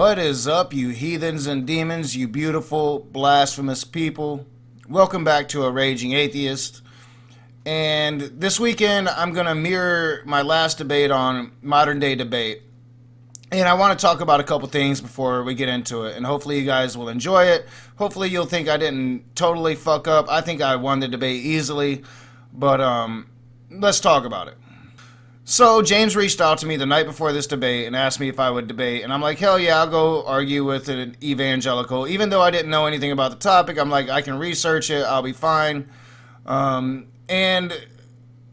What is up, you heathens and demons, you beautiful, blasphemous people? Welcome back to A Raging Atheist. And this weekend, I'm going to mirror my last debate on modern day debate. And I want to talk about a couple things before we get into it. And hopefully you guys will enjoy it. Hopefully you'll think I didn't totally fuck up. I think I won the debate easily. But let's talk about it. So James reached out to me the night before this debate and asked me if I would debate, and I'm like, hell yeah, I'll go argue with an evangelical. Even though I didn't know anything about the topic, I'm like, I can research it, I'll be fine. And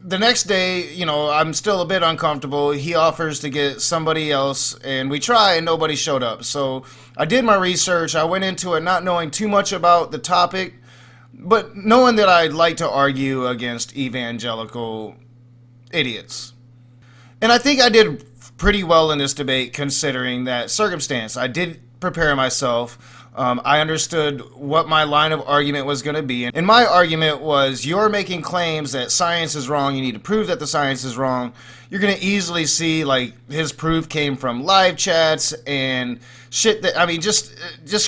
the next day, you know, I'm still a bit uncomfortable. He offers to get somebody else, and we try, and nobody showed up. So I did my research. I went into it not knowing too much about the topic, but knowing that I'd like to argue against evangelical idiots. And I think I did pretty well in this debate considering that circumstance. I did prepare myself. I understood what my line of argument was going to be. And my argument was, you're making claims that science is wrong. You need to prove that the science is wrong. You're going to easily see, like, his proof came from live chats and shit that, I mean, just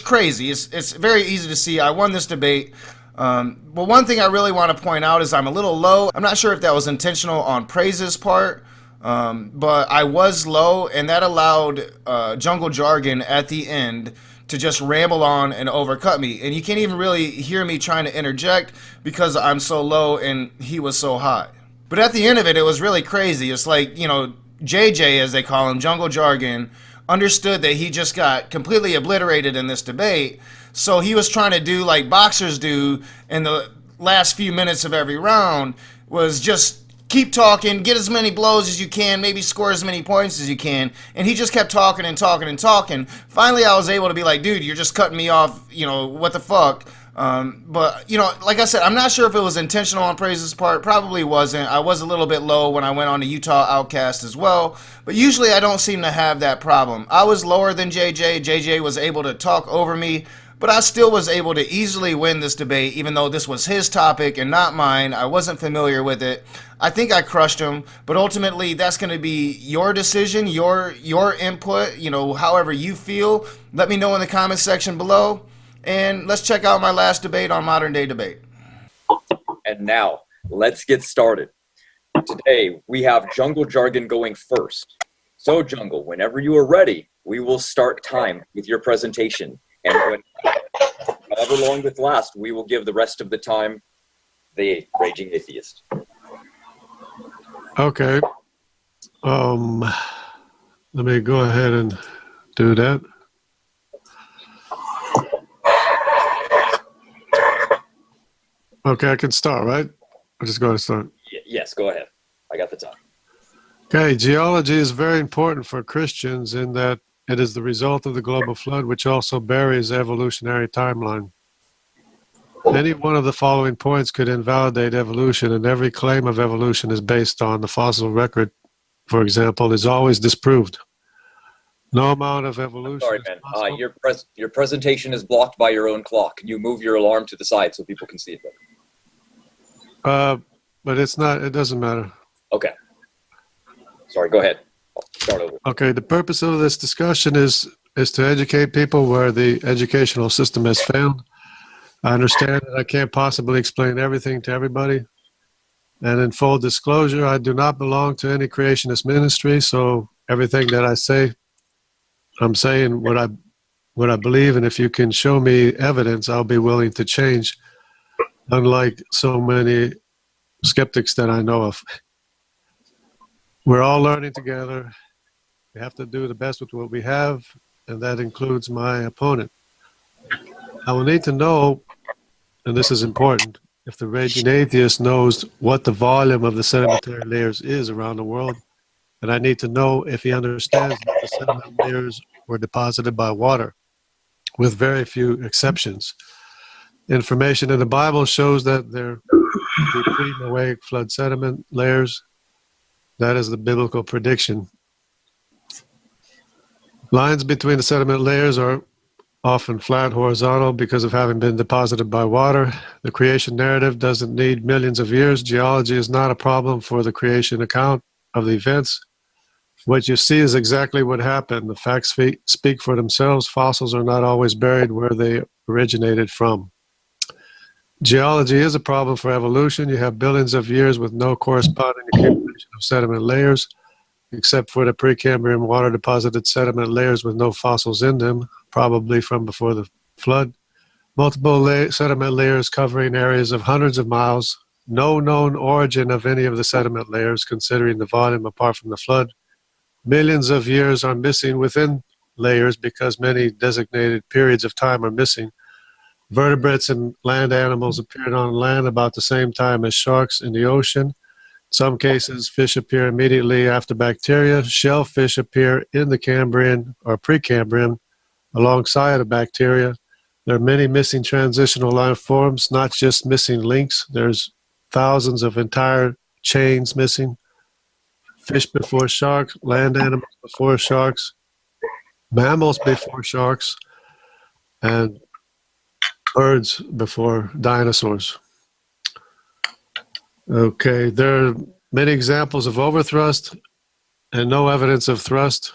crazy. It's very easy to see. I won this debate. But one thing I really want to point out is I'm a little low. I'm not sure if that was intentional on Praise's part. But I was low, and that allowed Jungle Jargon at the end to just ramble on and overcut me. And you can't even really hear me trying to interject because I'm so low and he was so high. But at the end of it, it was really crazy. It's like, you know, JJ, as they call him, Jungle Jargon, understood that he just got completely obliterated in this debate. So he was trying to do like boxers do in the last few minutes of every round, was just keep talking, get as many blows as you can, maybe score as many points as you can. And he just kept talking and talking and talking. Finally, I was able to be like, dude, you're just cutting me off, you know, what the fuck? But, you know, like I said, I'm not sure if it was intentional on Praise's part. Probably wasn't. I was a little bit low when I went on to Utah Outcast as well. But usually I don't seem to have that problem. I was lower than JJ. JJ was able to talk over me. But I still was able to easily win this debate, even though this was his topic and not mine. I wasn't familiar with it. I think I crushed him, but ultimately that's going to be your decision, your input, you know, however you feel. Let me know in the comments section below, and let's check out my last debate on Modern Day Debate. And now, let's get started. Today, we have Jungle Jargon going first. So, Jungle, whenever you are ready, we will start time with your presentation. And however long this lasts, we will give the rest of the time the Raging Atheist. Okay. Let me go ahead and do that. Okay, I can start, right? I'm just going to start. Yes, go ahead. I got the time. Okay, geology is very important for Christians in that it is the result of the global flood, which also buries the evolutionary timeline. Any one of the following points could invalidate evolution, and every claim of evolution is based on the fossil record, for example, is always disproved. No amount of evolution. Sorry, man. Your presentation is blocked by your own clock. Can you move your alarm to the side so people can see it better? But it's not, it doesn't matter. Okay. Sorry, go ahead. I'll start over. Okay, the purpose of this discussion is to educate people where the educational system has failed. I understand that I can't possibly explain everything to everybody. And in full disclosure, I do not belong to any creationist ministry, so everything that I say, I'm saying what I believe, and if you can show me evidence, I'll be willing to change, unlike so many skeptics that I know of. We're all learning together. We have to do the best with what we have, and that includes my opponent. I will need to know, and this is important, if the Raging Atheist knows what the volume of the sedimentary layers is around the world, and I need to know if he understands that the sediment layers were deposited by water, with very few exceptions. Information in the Bible shows that there are pre-Noahic flood sediment layers. That is the biblical prediction. Lines between the sediment layers are often flat horizontal because of having been deposited by water. The creation narrative doesn't need millions of years. Geology is not a problem for the creation account of the events. What you see is exactly what happened. The facts speak for themselves. Fossils are not always buried where they originated from. Geology is a problem for evolution. You have billions of years with no corresponding accumulation of sediment layers, except for the Precambrian water-deposited sediment layers with no fossils in them, probably from before the flood. Multiple sediment layers covering areas of hundreds of miles. No known origin of any of the sediment layers, considering the volume apart from the flood. Millions of years are missing within layers because many designated periods of time are missing. Vertebrates and land animals appeared on land about the same time as sharks in the ocean. In some cases, fish appear immediately after bacteria. Shellfish appear in the Cambrian or Precambrian alongside of bacteria. There are many missing transitional life forms, not just missing links. There's thousands of entire chains missing. Fish before sharks, land animals before sharks, mammals before sharks, and birds before dinosaurs. Okay, there are many examples of overthrust and no evidence of thrust.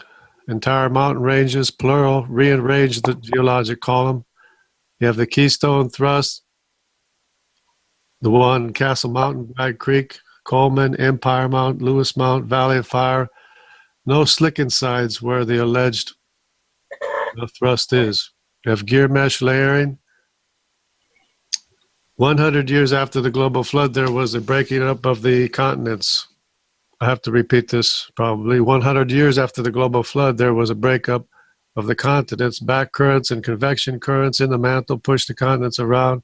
Entire mountain ranges, plural, rearrange the geologic column. You have the Keystone Thrust, the one Castle Mountain, Bragg Creek, Coleman, Empire Mount, Lewis Mount, Valley of Fire. No slicking sides where the alleged thrust is. You have gear mesh layering. 100 years after the global flood, there was a breaking up of the continents. I have to repeat this probably. 100 years after the global flood, there was a breakup of the continents. Back currents and convection currents in the mantle pushed the continents around.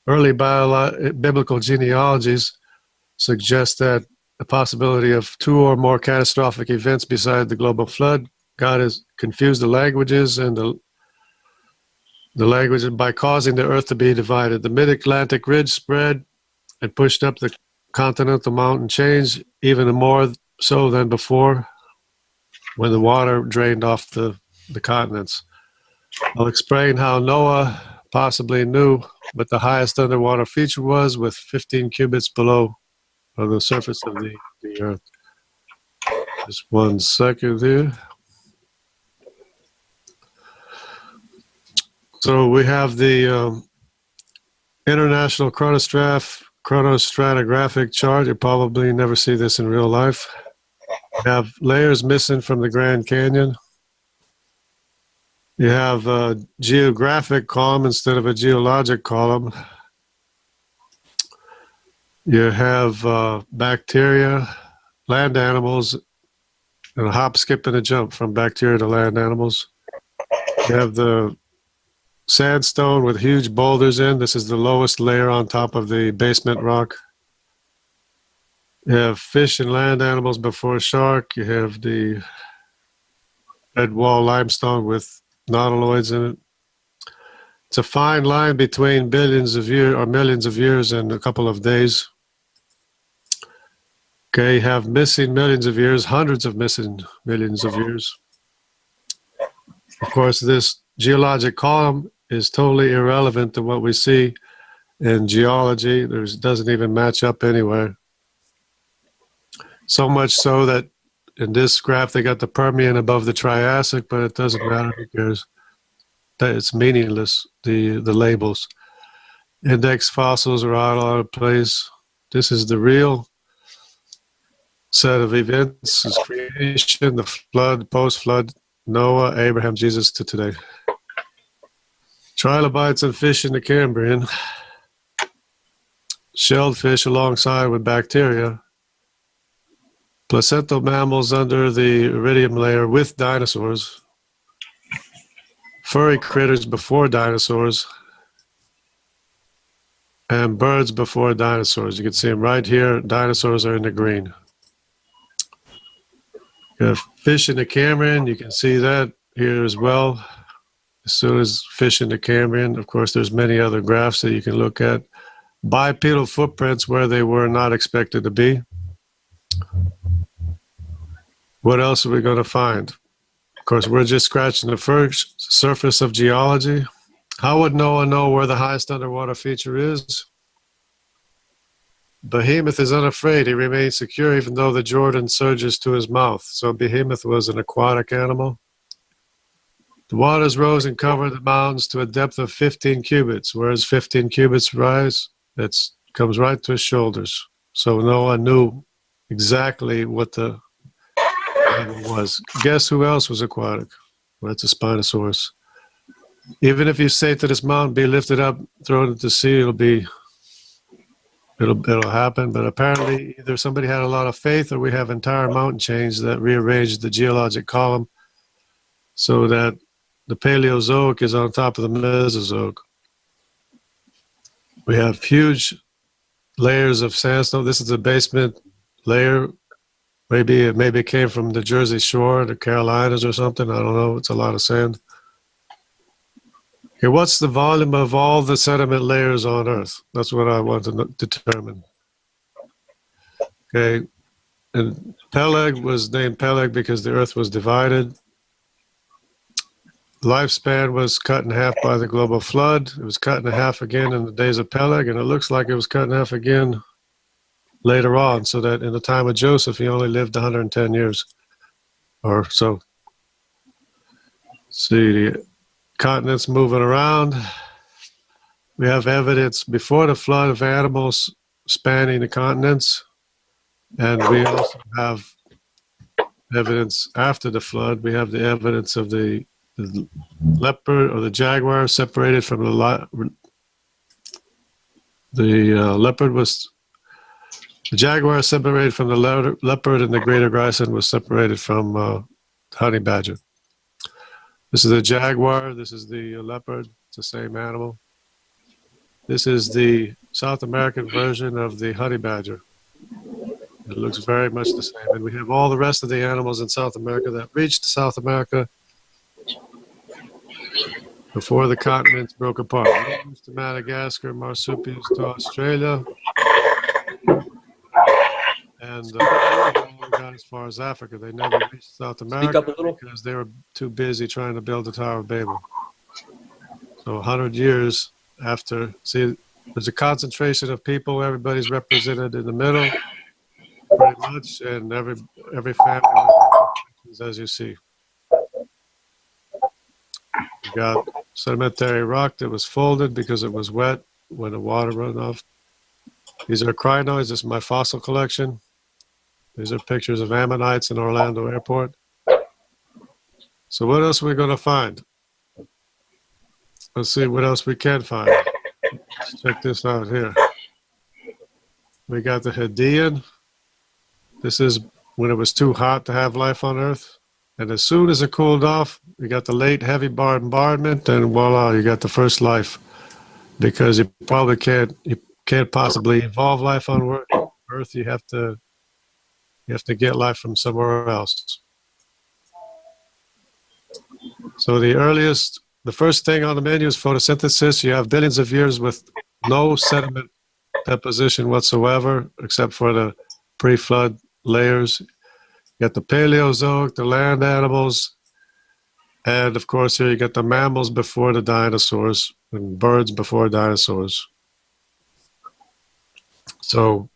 Early biblical genealogies suggest that the possibility of 2 or more catastrophic events beside the global flood. God has confused the languages and the language by causing the earth to be divided. The mid-Atlantic ridge spread and pushed up the continental mountain chains even more so than before when the water drained off the continents. I'll explain how Noah possibly knew what the highest underwater feature was with 15 cubits below the surface of the earth. Just 1 second here. So we have the International Chronostratigraphic chart. You probably never see this in real life. You have layers missing from the Grand Canyon. You have a geographic column instead of a geologic column. You have bacteria, land animals, and a hop, skip, and a jump from bacteria to land animals. You have the sandstone with huge boulders in. This is the lowest layer on top of the basement rock. You have fish and land animals before shark. You have the red wall limestone with nautiloids in it. It's a fine line between billions of years or millions of years and a couple of days. Okay, you have missing millions of years, hundreds of missing millions of years. Of course, this geologic column is totally irrelevant to what we see in geology. It doesn't even match up anywhere. So much so that in this graph they got the Permian above the Triassic, but it doesn't matter. Who cares? It's meaningless, the labels. Index fossils are all out of place. This is the real set of events: is creation, the flood, post-flood, Noah, Abraham, Jesus to today. Trilobites and fish in the Cambrian. Shelled fish alongside with bacteria. Placental mammals under the iridium layer with dinosaurs. Furry critters before dinosaurs. And birds before dinosaurs. You can see them right here. Dinosaurs are in the green. You have fish in the Cambrian. You can see that here as well. As soon as fish in the Cambrian, of course, there's many other graphs that you can look at. Bipedal footprints where they were not expected to be. What else are we going to find? Of course, we're just scratching the first surface of geology. How would Noah know where the highest underwater feature is? Behemoth is unafraid. He remains secure even though the Jordan surges to his mouth. So Behemoth was an aquatic animal. The waters rose and covered the mountains to a depth of 15 cubits. Whereas 15 cubits rise, it comes right to his shoulders. So no one knew exactly what the animal was. Guess who else was aquatic? Well, that's a Spinosaurus. Even if you say to this mountain, be lifted up, thrown into the sea, it'll happen. But apparently either somebody had a lot of faith or we have entire mountain chains that rearranged the geologic column so that the Paleozoic is on top of the Mesozoic. We have huge layers of sandstone. This is the basement layer. Maybe it came from the Jersey Shore, the Carolinas or something. I don't know. It's a lot of sand. Okay, what's the volume of all the sediment layers on Earth? That's what I want to determine. Okay, and Peleg was named Peleg because the Earth was divided. Lifespan was cut in half by the global flood. It was cut in half again in the days of Peleg, and it looks like it was cut in half again later on, so that in the time of Joseph, he only lived 110 years or so. See the continents moving around. We have evidence before the flood of animals spanning the continents, and we also have evidence after the flood. We have the evidence of the leopard or the jaguar separated from the leopard was the jaguar separated from the leopard, and the greater bison was separated from the honey badger. This is the jaguar. This is the leopard. It's the same animal. This is the South American version of the honey badger. It looks very much the same. And we have all the rest of the animals in South America that reached South America before the continents broke apart. Lemurs to Madagascar, marsupials to Australia, and got as far as Africa. They never reached South America because they were too busy trying to build the Tower of Babel. So 100 years after, see, there's a concentration of people. Everybody's represented in the middle, pretty much, and every family, as you see. We got sedimentary rock that was folded because it was wet when the water ran off. These are crinoids. This is my fossil collection. These are pictures of ammonites in Orlando Airport. So what else are we going to find? Let's see what else we can find. Let's check this out here. We got the Hadean. This is when it was too hot to have life on Earth. And as soon as it cooled off, you got the late heavy bombardment, and voila, you got the first life. Because you probably can't possibly evolve life on Earth. You have to get life from somewhere else. So the first thing on the menu is photosynthesis. You have billions of years with no sediment deposition whatsoever, except for the pre-flood layers. You got the Paleozoic, the land animals, and of course here you got the mammals before the dinosaurs, and birds before dinosaurs. So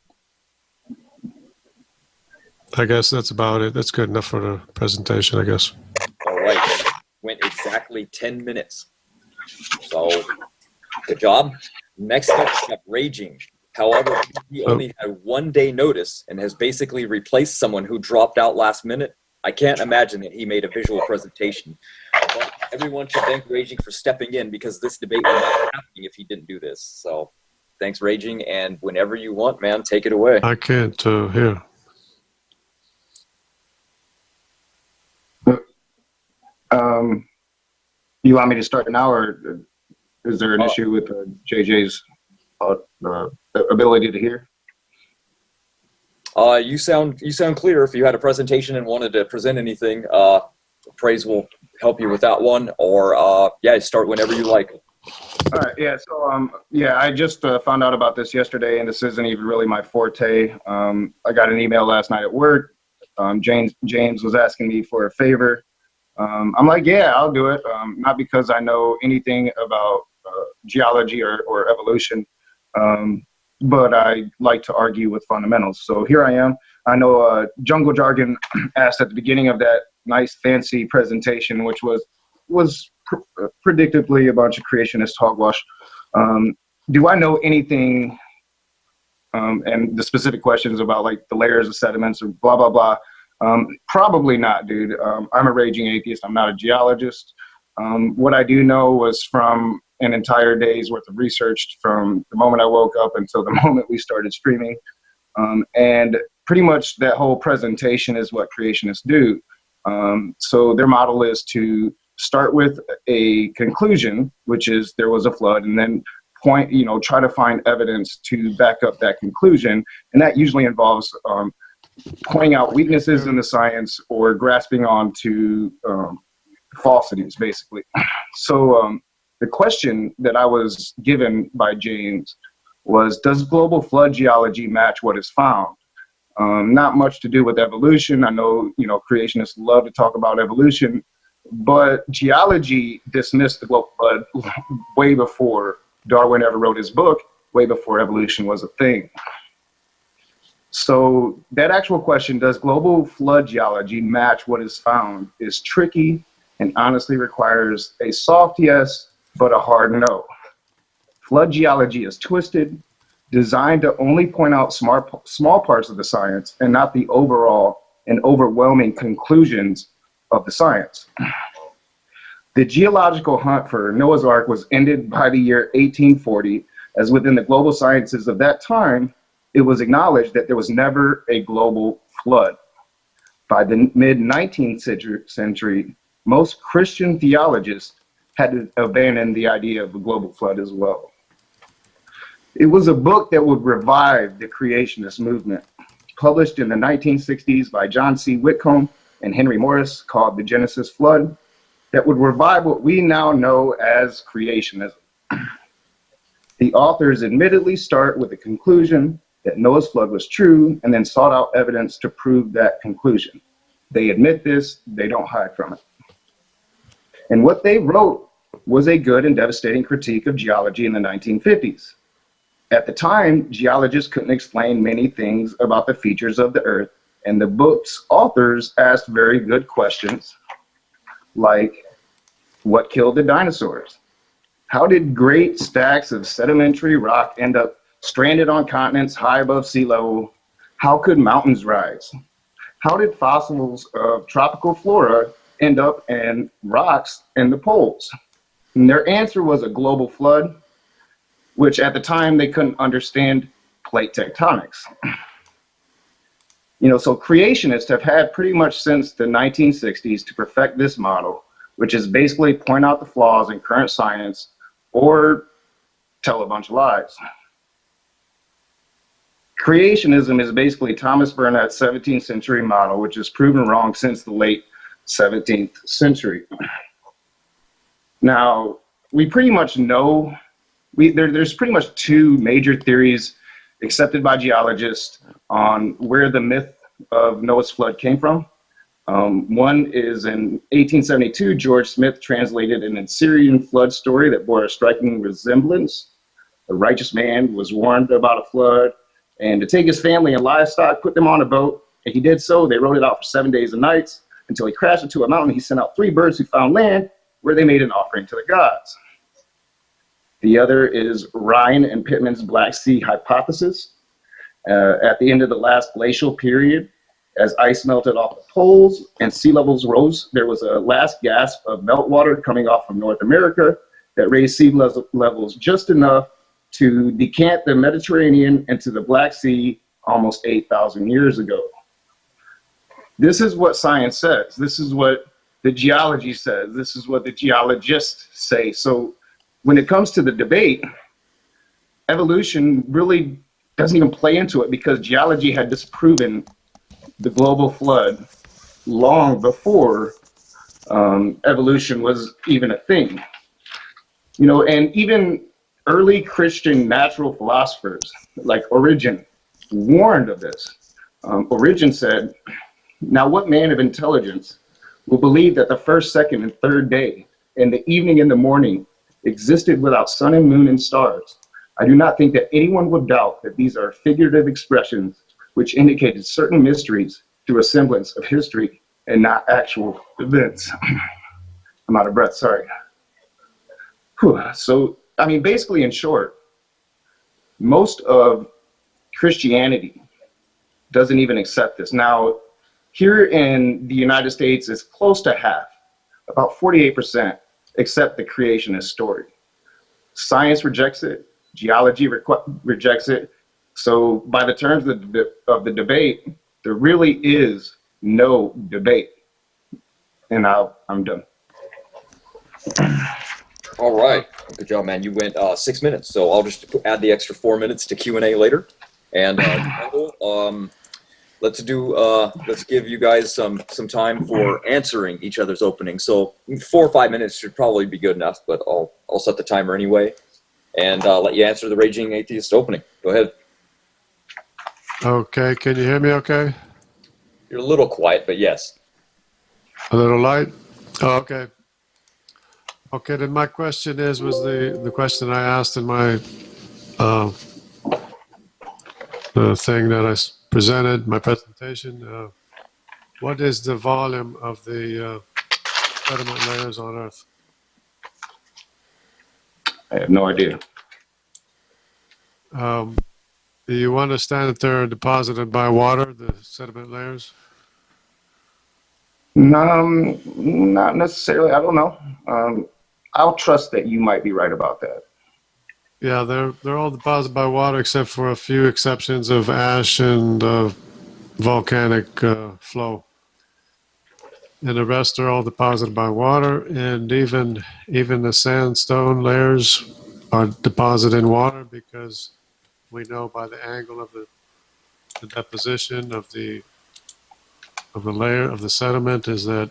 I guess that's about it. That's good enough for the presentation, I guess. All right. Went exactly 10 minutes. So good job. Next up, we have Raging. However, he only had 1 day notice and has basically replaced someone who dropped out last minute. I can't imagine that he made a visual presentation. But everyone should thank Raging for stepping in, because this debate would not be happening if he didn't do this. So thanks, Raging, and whenever you want, man, take it away. I can't hear. You want me to start now, or is there an issue with JJ's ability to hear? You sound clear. If you had a presentation and wanted to present anything, Praise will help you with that one, or yeah, start whenever you like. All right, yeah. So I just found out about this yesterday, and this isn't even really my forte. I got an email last night at work. James was asking me for a favor. I'm like, yeah, I'll do it. Not because I know anything about geology or evolution. but I like to argue with fundamentals. So here I am. I know Jungle Jargon asked at the beginning of that nice fancy presentation, which was predictably a bunch of creationist hogwash. Do I know anything, and the specific questions about like the layers of sediments or blah, blah, blah? Probably not, dude. I'm a raging atheist. I'm not a geologist. What I do know was from an entire day's worth of research from the moment I woke up until the moment we started streaming. And pretty much that whole presentation is what creationists do. So their model is to start with a conclusion, which is there was a flood, and then try to find evidence to back up that conclusion. And that usually involves pointing out weaknesses in the science or grasping on to falsities, basically. So the question that I was given by James was, does global flood geology match what is found? Not much to do with evolution. I know, creationists love to talk about evolution, but geology dismissed the global flood way before Darwin ever wrote his book, way before evolution was a thing. So that actual question, does global flood geology match what is found, is tricky and honestly requires a soft yes, but a hard no. Flood geology is twisted, designed to only point out small parts of the science and not the overall and overwhelming conclusions of the science. The geological hunt for Noah's Ark was ended by the year 1840, as within the global sciences of that time, it was acknowledged that there was never a global flood. By the mid-19th century, most Christian theologians had to abandon the idea of a global flood as well. It was a book that would revive the creationist movement, published in the 1960s by John C. Whitcomb and Henry Morris, called The Genesis Flood, that would revive what we now know as creationism. The authors admittedly start with the conclusion that Noah's flood was true and then sought out evidence to prove that conclusion. They admit this, they don't hide from it. And what they wrote was a good and devastating critique of geology in the 1950s. At the time, geologists couldn't explain many things about the features of the earth, and the book's authors asked very good questions like, what killed the dinosaurs? How did great stacks of sedimentary rock end up stranded on continents high above sea level? How could mountains rise? How did fossils of tropical flora end up in rocks in the poles? And their answer was a global flood, which at the time they couldn't understand plate tectonics. So creationists have had pretty much since the 1960s to perfect this model, which is basically point out the flaws in current science or tell a bunch of lies. Creationism is basically Thomas Burnett's 17th century model, which is proven wrong since the late 17th century. Now, we pretty much know, there's pretty much two major theories accepted by geologists on where the myth of Noah's flood came from. One is in 1872, George Smith translated an Assyrian flood story that bore a striking resemblance. A righteous man was warned about a flood and to take his family and livestock, put them on a boat, and he did so. They rode it out for 7 days and nights until he crashed into a mountain. He sent out 3 birds who found land where they made an offering to the gods. The other is Ryan and Pittman's Black Sea hypothesis. At the end of the last glacial period, as ice melted off the poles and sea levels rose, there was a last gasp of meltwater coming off from North America that raised sea levels just enough to decant the Mediterranean into the Black Sea almost 8,000 years ago. This is what science says. This is what the geology says. This is what the geologists say. So when it comes to the debate, evolution really doesn't even play into it because geology had disproven the global flood long before evolution was even a thing. And even early Christian natural philosophers like Origen warned of this. Origen said, "Now what man of intelligence will believe that the first, second, and third day, and the evening and the morning existed without sun and moon and stars? I do not think that anyone would doubt that these are figurative expressions which indicated certain mysteries through a semblance of history and not actual events. I'm out of breath, sorry. Whew. So, I mean, basically, in short, most of Christianity doesn't even accept this. Now, here in the United States, it's close to half, about 48% accept the creationist story. Science rejects it, geology rejects it. So by the terms of the debate, there really is no debate. And I'm done. All right, good job, man. You went 6 minutes, so I'll just add the extra 4 minutes to Q&A later. And let's give you guys some time for answering each other's openings. So 4 or 5 minutes should probably be good enough, but I'll set the timer anyway, and let you answer the Raging Atheist opening. Go ahead. Okay, can you hear me okay? You're a little quiet, but yes. A little light? Oh, okay. Okay, then my question was the question I asked in my the thing that I presented, my presentation. What is the volume of the sediment layers on Earth? I have no idea. Do you understand that they're deposited by water, the sediment layers? Not necessarily. I don't know. I'll trust that you might be right about that. Yeah, they're all deposited by water except for a few exceptions of ash and volcanic flow. And the rest are all deposited by water, and even the sandstone layers are deposited in water because we know by the angle of the deposition of the layer of the sediment is that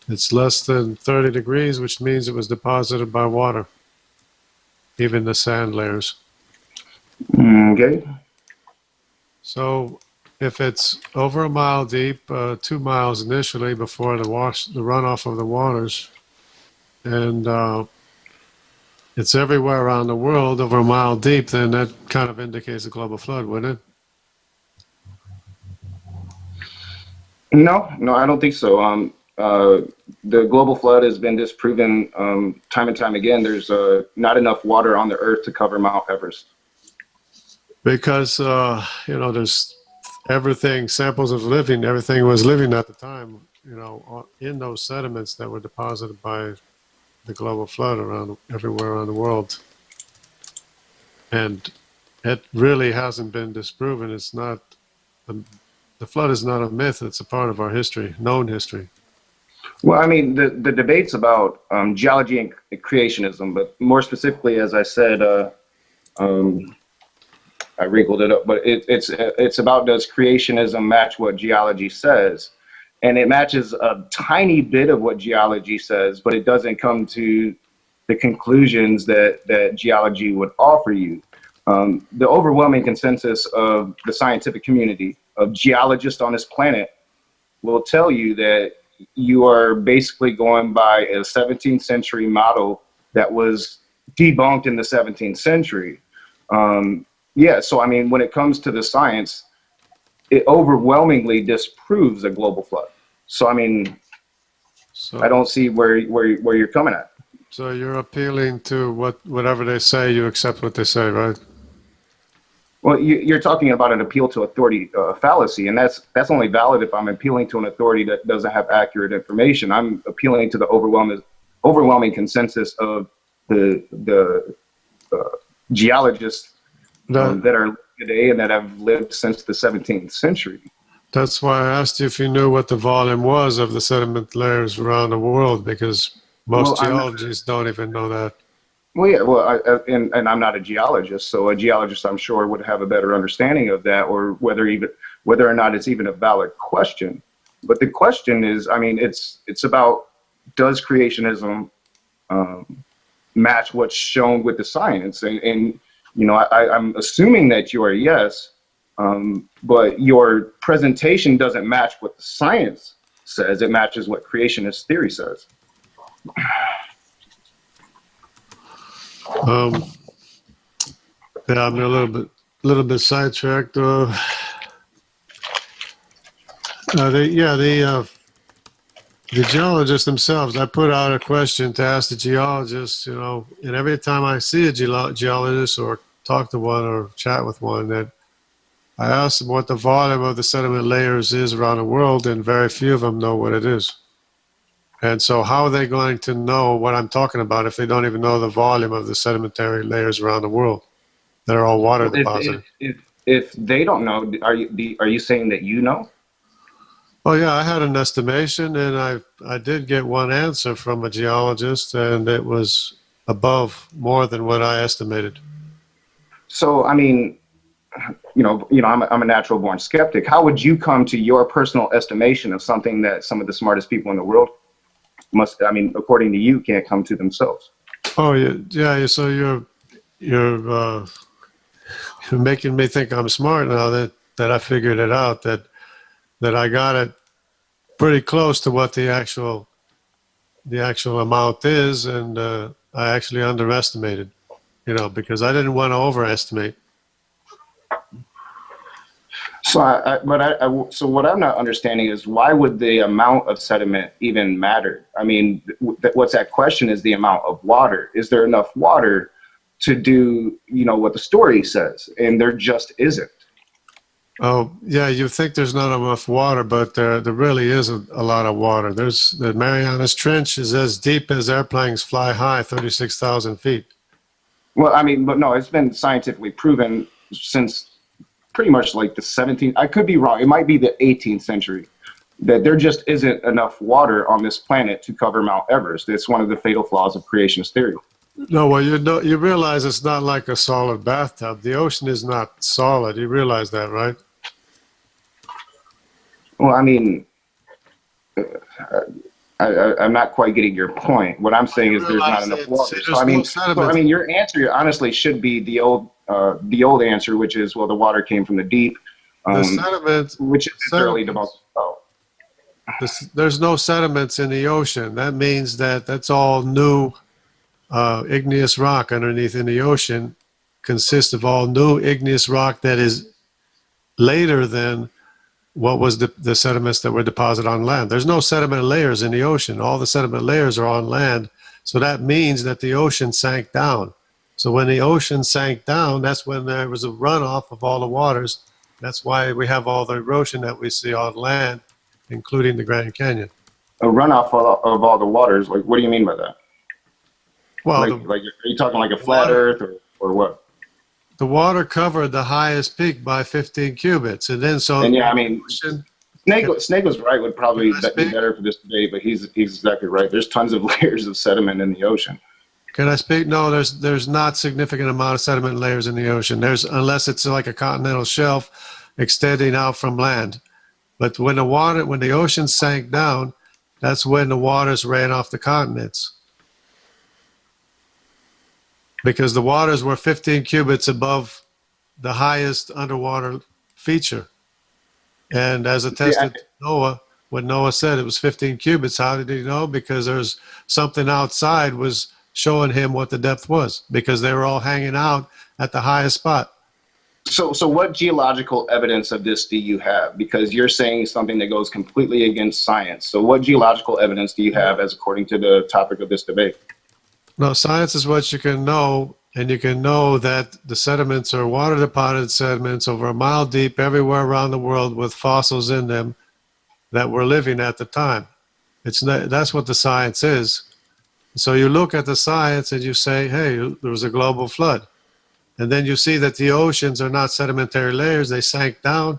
it's less than 30 degrees, which means it was deposited by water, even the sand layers. Okay. So if it's over a mile deep, 2 miles initially before the runoff of the waters, and it's everywhere around the world over a mile deep, then that kind of indicates a global flood, wouldn't it? No, I don't think so. The global flood has been disproven time and time again. There's not enough water on the Earth to cover Mount Everest. Because, there's everything, samples of living, everything was living at the time, in those sediments that were deposited by the global flood everywhere around the world. And it really hasn't been disproven. It's not, the flood is not a myth, it's a part of our history, known history. Well, I mean, the debates about geology and creationism, but more specifically, as I said, I wrinkled it up, but it's about, does creationism match what geology says? And it matches a tiny bit of what geology says, but it doesn't come to the conclusions that geology would offer you. The overwhelming consensus of the scientific community, of geologists on this planet, will tell you that you are basically going by a 17th century model that was debunked in the 17th century. Yeah, so I mean, when it comes to the science, it overwhelmingly disproves a global flood. So I mean, I don't see where you're coming at. So you're appealing to whatever they say, you accept what they say, right? Well, you're talking about an appeal to authority fallacy, and that's only valid if I'm appealing to an authority that doesn't have accurate information. I'm appealing to the overwhelming consensus of the geologists that are today and that have lived since the 17th century. That's why I asked you if you knew what the volume was of the sediment layers around the world, because most geologists don't even know that. Well, yeah, well, and I'm not a geologist, so a geologist, I'm sure, would have a better understanding of that, or whether or not it's even a valid question. But the question is, I mean, it's about, does creationism match what's shown with the science? And I'm assuming that you are yes, but your presentation doesn't match what the science says. It matches what creationist theory says. Yeah, I'm a little bit sidetracked. The geologists themselves, I put out a question to ask the geologists, you know, and every time I see a geologist or talk to one or chat with one, that I ask them what the volume of the sediment layers is around the world, and very few of them know what it is. And so how are they going to know what I'm talking about if they don't even know the volume of the sedimentary layers around the world? They're all water deposited. If they don't know, are you saying that you know? Oh yeah, I had an estimation, and I did get one answer from a geologist, and it was above more than what I estimated. So I mean, I'm a natural born skeptic. How would you come to your personal estimation of something that some of the smartest people in the world must, I mean, according to you, can't come to themselves? Oh yeah. So you're making me think I'm smart now that I figured it out, that I got it pretty close to what the actual amount is, and I actually underestimated, you know, because I didn't want to overestimate. So, so what I'm not understanding is, why would the amount of sediment even matter? I mean, what's that question is the amount of water. Is there enough water to do, what the story says? And there just isn't. Oh, yeah, you think there's not enough water, but there really isn't a lot of water. The Marianas Trench is as deep as airplanes fly high, 36,000 feet. Well, I mean, but no, it's been scientifically proven since pretty much like the 17th, I could be wrong, it might be the 18th century, that there just isn't enough water on this planet to cover Mount Everest. It's one of the fatal flaws of creationist theory. No, well, you realize it's not like a solid bathtub. The ocean is not solid. You realize that, right? Well, I mean, I'm not quite getting your point. What I'm saying is there's not enough water. So I mean, your answer honestly should be the old answer, which is, well, the water came from the deep, The sediment, which is literally about. there's no sediments in the ocean. That means that that's all new igneous rock underneath in the ocean, consists of all new igneous rock that is later than what was the sediments that were deposited on land. There's no sediment layers in the ocean. All the sediment layers are on land. So that means that the ocean sank down. So when the ocean sank down, that's when there was a runoff of all the waters. That's why we have all the erosion that we see on land, including the Grand Canyon. A runoff of all the waters? Like, what do you mean by that? Well, are you talking like a flat Earth or what? The water covered the highest peak by 15 cubits, and then so. And yeah, I mean, Snake was right. Would probably be better for this debate, but he's exactly right. There's tons of layers of sediment in the ocean. Can I speak? No, there's not significant amount of sediment layers in the ocean. Unless it's like a continental shelf extending out from land. But when the ocean sank down, that's when the waters ran off the continents. Because the waters were 15 cubits above the highest underwater feature. And as attested to Noah, when Noah said it was 15 cubits, how did he know? Because there's something outside was showing him what the depth was, because they were all hanging out at the highest spot. So what geological evidence of this do you have? Because you're saying something that goes completely against science. So what geological evidence do you have as according to the topic of this debate? No, science is what you can know, and you can know that the sediments are water deposited sediments over a mile deep everywhere around the world with fossils in them that were living at the time. That's what the science is. So you look at the science and you say, hey, there was a global flood. And then you see that the oceans are not sedimentary layers. They sank down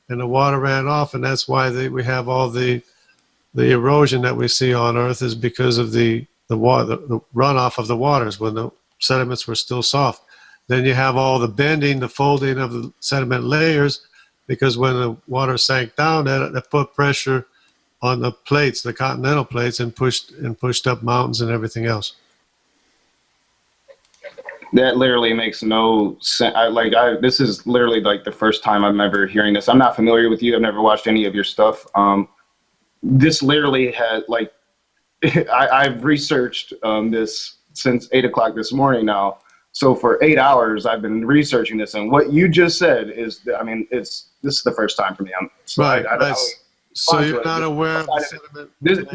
and the water ran off, and that's why we have all the erosion that we see on Earth, is because of the runoff of the waters when the sediments were still soft. Then you have all the bending, the folding of the sediment layers, because when the water sank down, that put pressure on the plates, the continental plates, and pushed up mountains and everything else. That literally makes no sense. This is literally like the first time I'm ever hearing this. I'm not familiar with you. I've never watched any of your stuff. This literally had I've researched this since 8 o'clock this morning now. So for 8 hours, I've been researching this, and what you just said is, I mean, this is the first time for me. Right. So you're not aware of the sediment?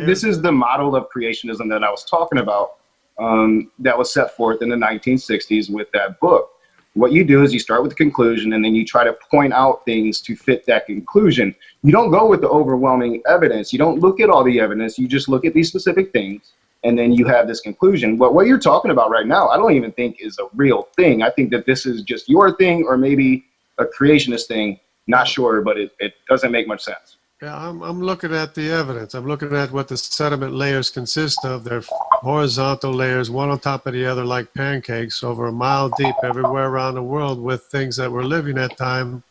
This is the model of creationism that I was talking about, that was set forth in the 1960s with that book. What you do is you start with the conclusion, and then you try to point out things to fit that conclusion. You don't go with the overwhelming evidence. You don't look at all the evidence. You just look at these specific things, and then you have this conclusion. But what you're talking about right now, I don't even think is a real thing. I think that this is just your thing, or maybe a creationist thing. Not sure, but it doesn't make much sense. Yeah, I'm looking at the evidence. I'm looking at what the sediment layers consist of. They're horizontal layers, one on top of the other, like pancakes, over a mile deep everywhere around the world, with things that were living at time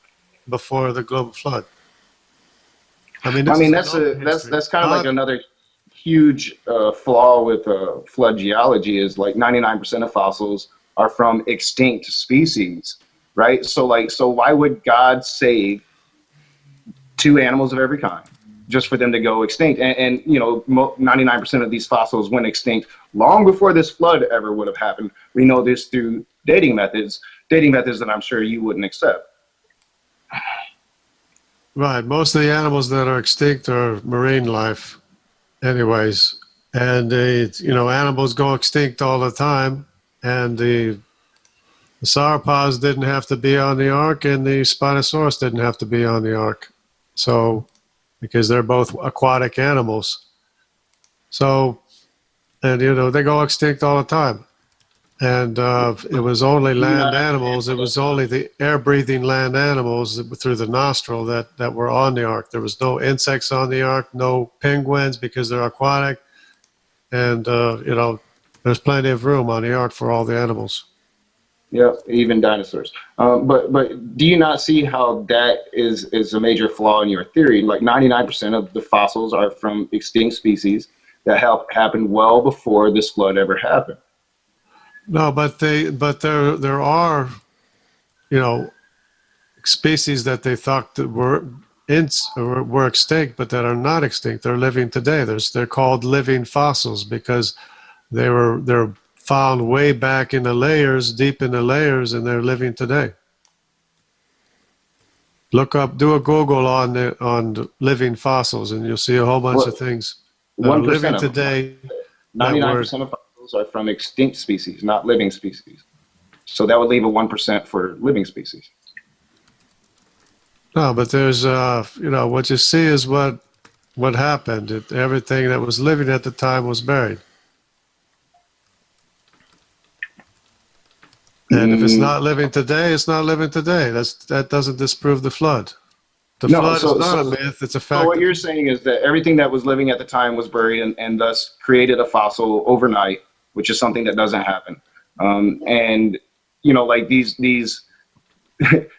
before the global flood. I mean, that's kind of like another huge flaw with flood geology is like 99% of fossils are from extinct species, right? So why would God save 2 animals of every kind just for them to go extinct? And 99% of these fossils went extinct long before this flood ever would have happened. We know this through dating methods that I'm sure you wouldn't accept. Right. Most of the animals that are extinct are marine life anyways. And animals go extinct all the time. And the sauropods didn't have to be on the ark, and the Spinosaurus didn't have to be on the ark. So, because they're both aquatic animals. So, and they go extinct all the time. And it was only land animals. It was only the air-breathing land animals through the nostril that were on the ark. There was no insects on the ark, no penguins because they're aquatic. And, there's plenty of room on the ark for all the animals. Yeah, even dinosaurs. But do you not see how that is a major flaw in your theory? Like 99% of the fossils are from extinct species that happened well before this flood ever happened. No, but there are, species that they thought that were extinct, but that are not extinct. They're living today. They're called living fossils because they're found way back in the layers, deep in the layers, and they're living today. Look up, do a Google on living fossils, and you'll see a whole bunch of things that are living today. 99% of fossils are from extinct species, not living species. So that would leave a 1% for living species. No, but there's, what you see is what happened. Everything that was living at the time was buried. And if it's not living today, it's not living today. That doesn't disprove the flood. The flood is not a myth, it's a fact. So what you're saying is that everything that was living at the time was buried and thus created a fossil overnight, which is something that doesn't happen. Like these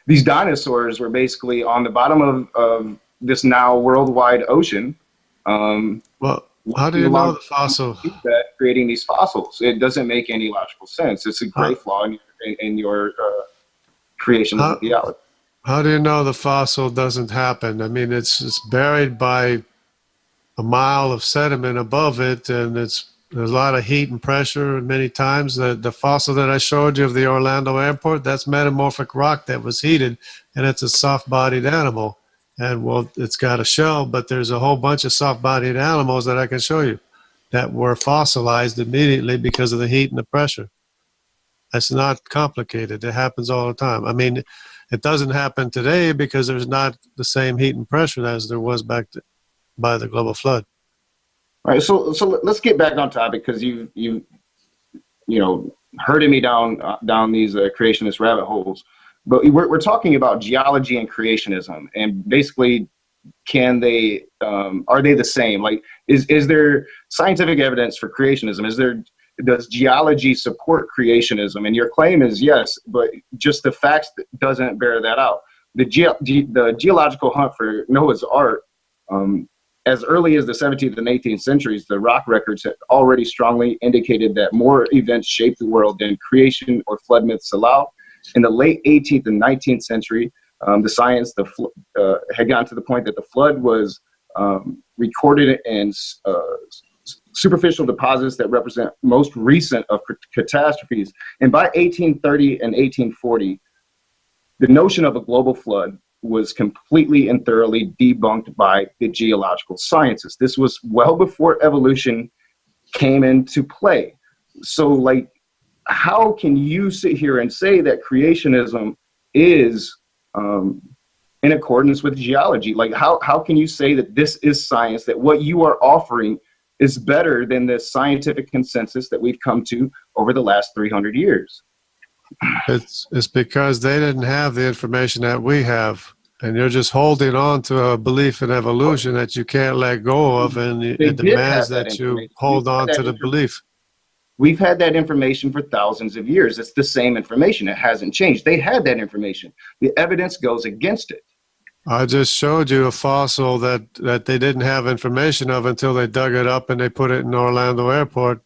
these dinosaurs were basically on the bottom of this now worldwide ocean. Well, how do you know the fossil? Creating these fossils, it doesn't make any logical sense. It's a great flaw in your creation of theology. How do you know the fossil doesn't happen? I mean, it's buried by a mile of sediment above it, and there's a lot of heat and pressure. And many times, the fossil that I showed you of the Orlando airport, that's metamorphic rock that was heated, and it's a soft-bodied animal. And well, it's got a shell, but there's a whole bunch of soft-bodied animals that I can show you that were fossilized immediately because of the heat and the pressure. That's not complicated. It happens all the time. I mean, it doesn't happen today because there's not the same heat and pressure as there was by the global flood. All right, so let's get back on topic because you herded me down these creationist rabbit holes. But we're talking about geology and creationism, and basically, are they the same? Like, is there scientific evidence for creationism? Does geology support creationism? And your claim is yes, but just the facts doesn't bear that out. The geological hunt for Noah's Ark, as early as the 17th and 18th centuries, the rock records had already strongly indicated that more events shaped the world than creation or flood myths allow. In the late 18th and 19th century, the science had gotten to the point that the flood was recorded in superficial deposits that represent most recent of catastrophes. And by 1830 and 1840, the notion of a global flood was completely and thoroughly debunked by the geological sciences. This was well before evolution came into play. So, like, how can you sit here and say that creationism is in accordance with geology? Like, how can you say that this is science, that what you are offering is better than the scientific consensus that we've come to over the last 300 years? It's because they didn't have the information that we have, and you're just holding on to a belief in evolution that you can't let go of, and it demands that you hold on to the belief. We've had that information for thousands of years. It's the same information. It hasn't changed. They had that information. The evidence goes against it. I just showed you a fossil that they didn't have information of until they dug it up and they put it in Orlando Airport.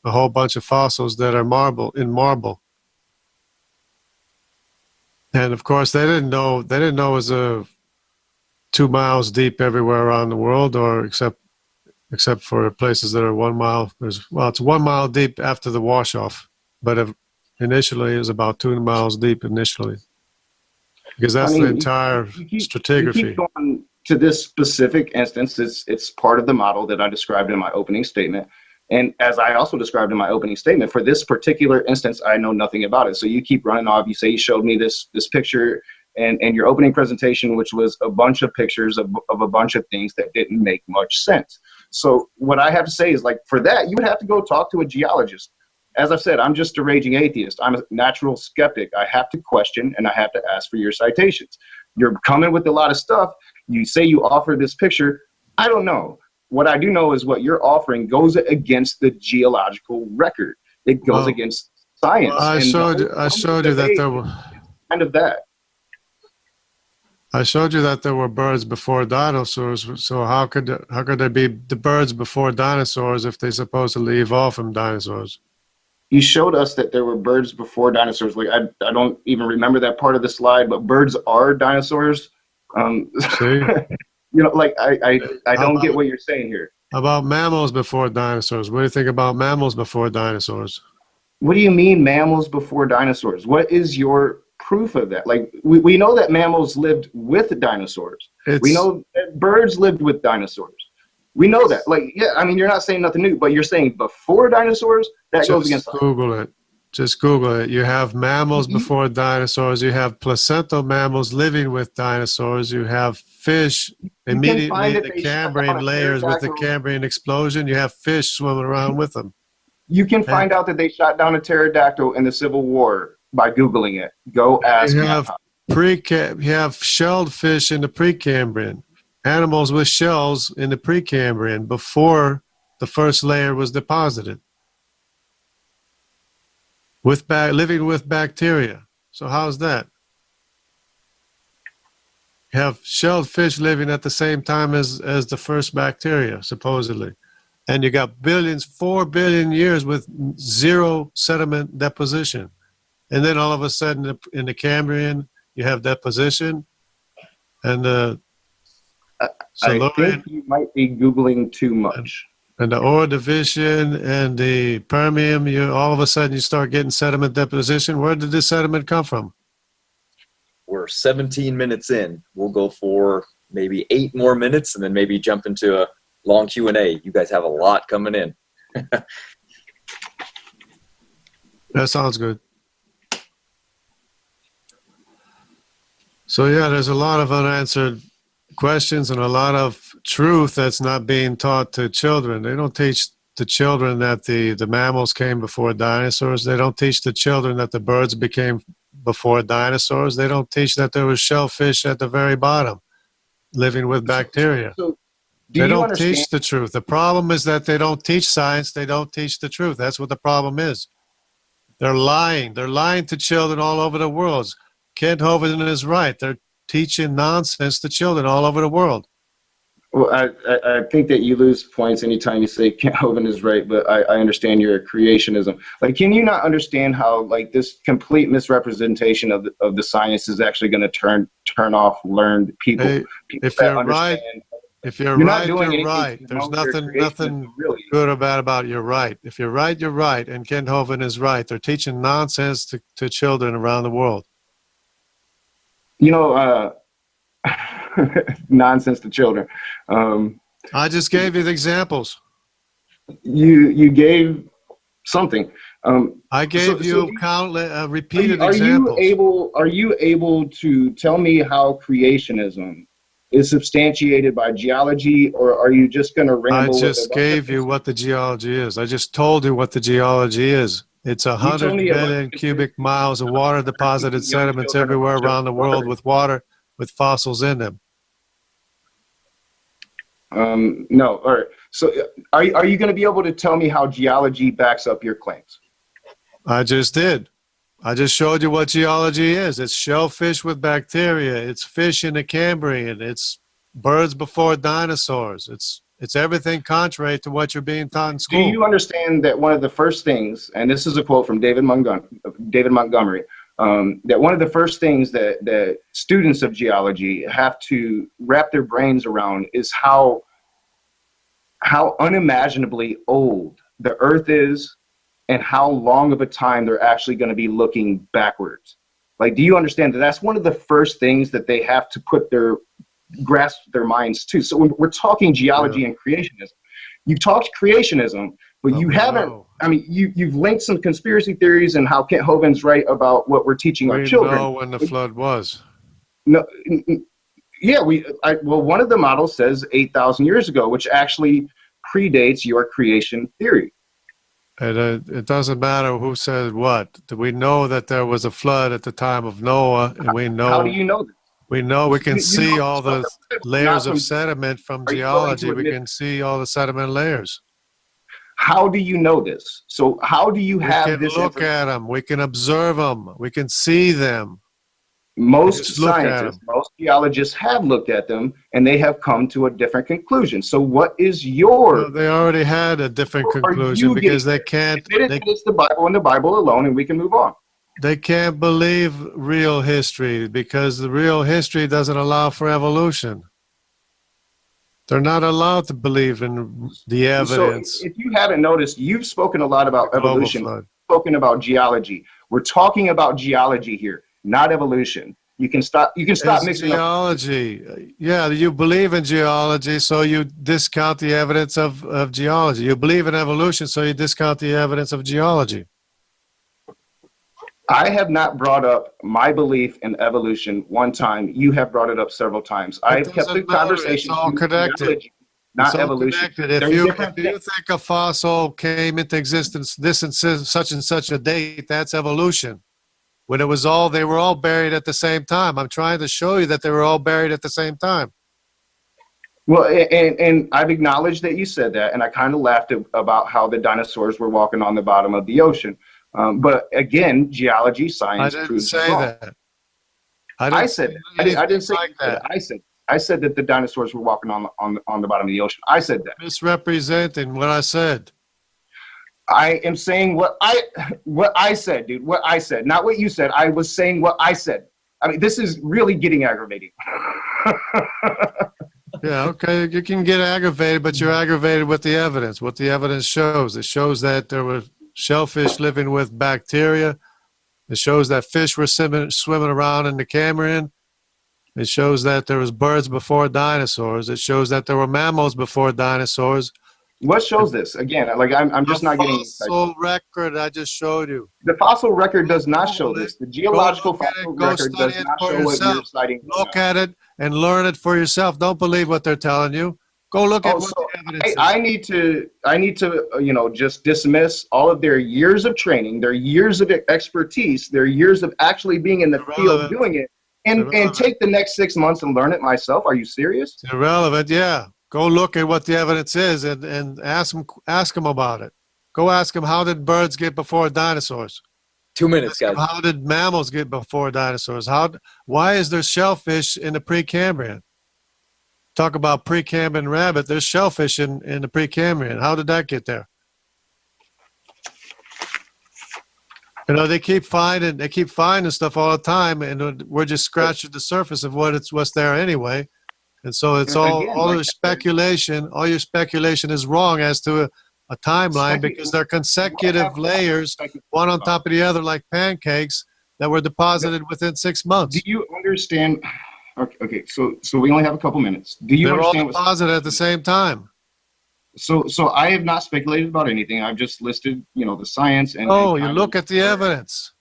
A whole bunch of fossils that are marble. And of course, they didn't know it was 2 miles deep everywhere around the world, or except for places that are 1 mile. It's 1 mile deep after the wash off, but initially it was about 2 miles deep initially, because that's the entire stratigraphy. You keep going to this specific instance. It's part of the model that I described in my opening statement. And as I also described in my opening statement, for this particular instance, I know nothing about it. So you keep running off. You say you showed me this picture and your opening presentation, which was a bunch of pictures of a bunch of things that didn't make much sense. So what I have to say is, like, for that, you would have to go talk to a geologist. As I've said, I'm just a raging atheist. I'm a natural skeptic. I have to question and I have to ask for your citations. You're coming with a lot of stuff. You say you offer this picture. I don't know. What I do know is what you're offering goes against the geological record. It goes against science. Well, I showed you that there were kind of that. I showed you that there were birds before dinosaurs. So how could there be the birds before dinosaurs if they supposedly evolved from dinosaurs? You showed us that there were birds before dinosaurs. Like, I don't even remember that part of the slide, but birds are dinosaurs. See? You know, like, I don't get what you're saying here. About mammals before dinosaurs. What do you think about mammals before dinosaurs? What do you mean mammals before dinosaurs? What is your proof of that? Like, we know that mammals lived with dinosaurs. We know that birds lived with dinosaurs. We know that. Like, yeah, I mean, you're not saying nothing new, but you're saying before dinosaurs? That goes against science. Google it. Just Google it. You have mammals before dinosaurs. You have placental mammals living with dinosaurs. You have fish immediately in the Cambrian layers with the Cambrian explosion. You have fish swimming around with them. You can find out that they shot down a pterodactyl in the Civil War by Googling it. Go ask. You have shelled fish in the Precambrian. Animals with shells in the Precambrian before the first layer was deposited. Living with bacteria. So how's that? You have shelled fish living at the same time as the first bacteria, supposedly. And you got 4 billion years with zero sediment deposition. And then all of a sudden in the Cambrian, you have deposition. And I think you might be Googling too much. And the Ordovician and the Permian, all of a sudden you start getting sediment deposition. Where did this sediment come from? We're 17 minutes in. We'll go for maybe 8 more minutes and then maybe jump into a long Q&A. You guys have a lot coming in. That sounds good. So yeah, there's a lot of unanswered questions and a lot of truth that's not being taught to children. They don't teach the children that the mammals came before dinosaurs. They don't teach the children that the birds became before dinosaurs. They don't teach that there was shellfish at the very bottom living with bacteria. They don't teach the truth. The problem is that they don't teach science. They don't teach the truth. That's what the problem is. They're lying. They're lying to children all over the world. Kent Hovind is right. They're teaching nonsense to children all over the world. Well, I think that you lose points anytime you say Kent Hovind is right, but I understand your creationism. Like, can you not understand how, like, this complete misrepresentation of the science is actually going to turn off learned people? People if you're right, If you're You're not right, doing you're anything right. to There's promote their nothing creationism, really. good or bad about you're right. If you're right, you're right. And Ken Hovind is right. They're teaching nonsense to children around the world. You know, nonsense to children. I just gave you the examples. You gave something. I gave you countless repeated examples. Are you able to tell me how creationism is substantiated by geology, or are you just going to ramble? I just gave you what the geology is. I just told you what the geology is. It's 100 billion cubic miles of water deposited sediments everywhere around the world with water with fossils in them. No. All right. So are you going to be able to tell me how geology backs up your claims? I just did. I just showed you what geology is. It's shellfish with bacteria. It's fish in the Cambrian. It's birds before dinosaurs. It's everything contrary to what you're being taught in school. Do you understand that one of the first things, and this is a quote from David Montgomery, that one of the first things that students of geology have to wrap their brains around is how unimaginably old the Earth is, and how long of a time they're actually going to be looking backwards. Like, do you understand that that's one of the first things that they have to grasp their minds to? So when we're talking geology and creationism, you've talked creationism, but you haven't. I mean, you've linked some conspiracy theories and how Kent Hovind's right about what we're teaching our children. We know when the flood was. No, yeah, well, one of the models says 8,000 years ago, which actually predates your creation theory. It doesn't matter who said what. We know that there was a flood at the time of Noah, and we know. How do you know this? We know we can see all the layers of sediment from geology. We can see all the sediment layers. How do you know this? So how do you have this? We can look at them. We can observe them. We can see them. Most scientists, most geologists have looked at them, and they have come to a different conclusion. So what is your... Well, they already had a different conclusion because they can't... It's the Bible and the Bible alone, and we can move on. They can't believe real history because the real history doesn't allow for evolution. They're not allowed to believe in the evidence. So if you haven't noticed, you've spoken a lot about evolution, spoken about geology. We're talking about geology here, not evolution. You can stop mixing geology. Up. Yeah, you believe in geology, so you discount the evidence of geology. You believe in evolution, so you discount the evidence of geology. I have not brought up my belief in evolution one time. You have brought it up several times. I've kept the conversation. It's all connected. Not evolution. If you think a fossil came into existence this and such a date, that's evolution. When they were all buried at the same time. I'm trying to show you that they were all buried at the same time. Well, and I've acknowledged that you said that, and I kind of laughed about how the dinosaurs were walking on the bottom of the ocean. But again, geology, science proves wrong. I said that. I didn't say that. I said that the dinosaurs were walking on the bottom of the ocean. I said that. Misrepresenting what I said. I am saying what I said, dude. What I said, not what you said. I was saying what I said. I mean, this is really getting aggravating. Yeah, okay, you can get aggravated, but you're aggravated with the evidence. What the evidence shows. It shows that there were shellfish living with bacteria. It shows that fish were swimming around in the Cambrian. It shows that there was birds before dinosaurs. It shows that there were mammals before dinosaurs. What shows this? Again, like I'm just not getting... The fossil record I just showed you. The fossil record does not show this. The geological fossil record does not show what you're citing. Look at it and learn it for yourself. Don't believe what they're telling you. Go look at what the evidence is. I need to, just dismiss all of their years of training, their years of expertise, their years of actually being in the field doing it, and take the next 6 months and learn it myself. Are you serious? It's irrelevant, yeah. Go look at what the evidence is and ask them about it. Go ask them, how did birds get before dinosaurs? 2 minutes, guys. How did mammals get before dinosaurs? Why is there shellfish in the Precambrian? Talk about Precambrian rabbit. There's shellfish in the Precambrian. How did that get there? They keep finding stuff all the time, and we're just scratching the surface of what's there anyway. And so it's And all again, all like your I said, speculation. All your speculation is wrong as to a timeline because they're consecutive layers, one on top of the other, like pancakes that were deposited within 6 Do months. you understand? Okay, so we only have a couple minutes. Do you They're all understand deposited at the same time. So I have not speculated about anything. I've just listed, the science and. Oh, you look at the evidence.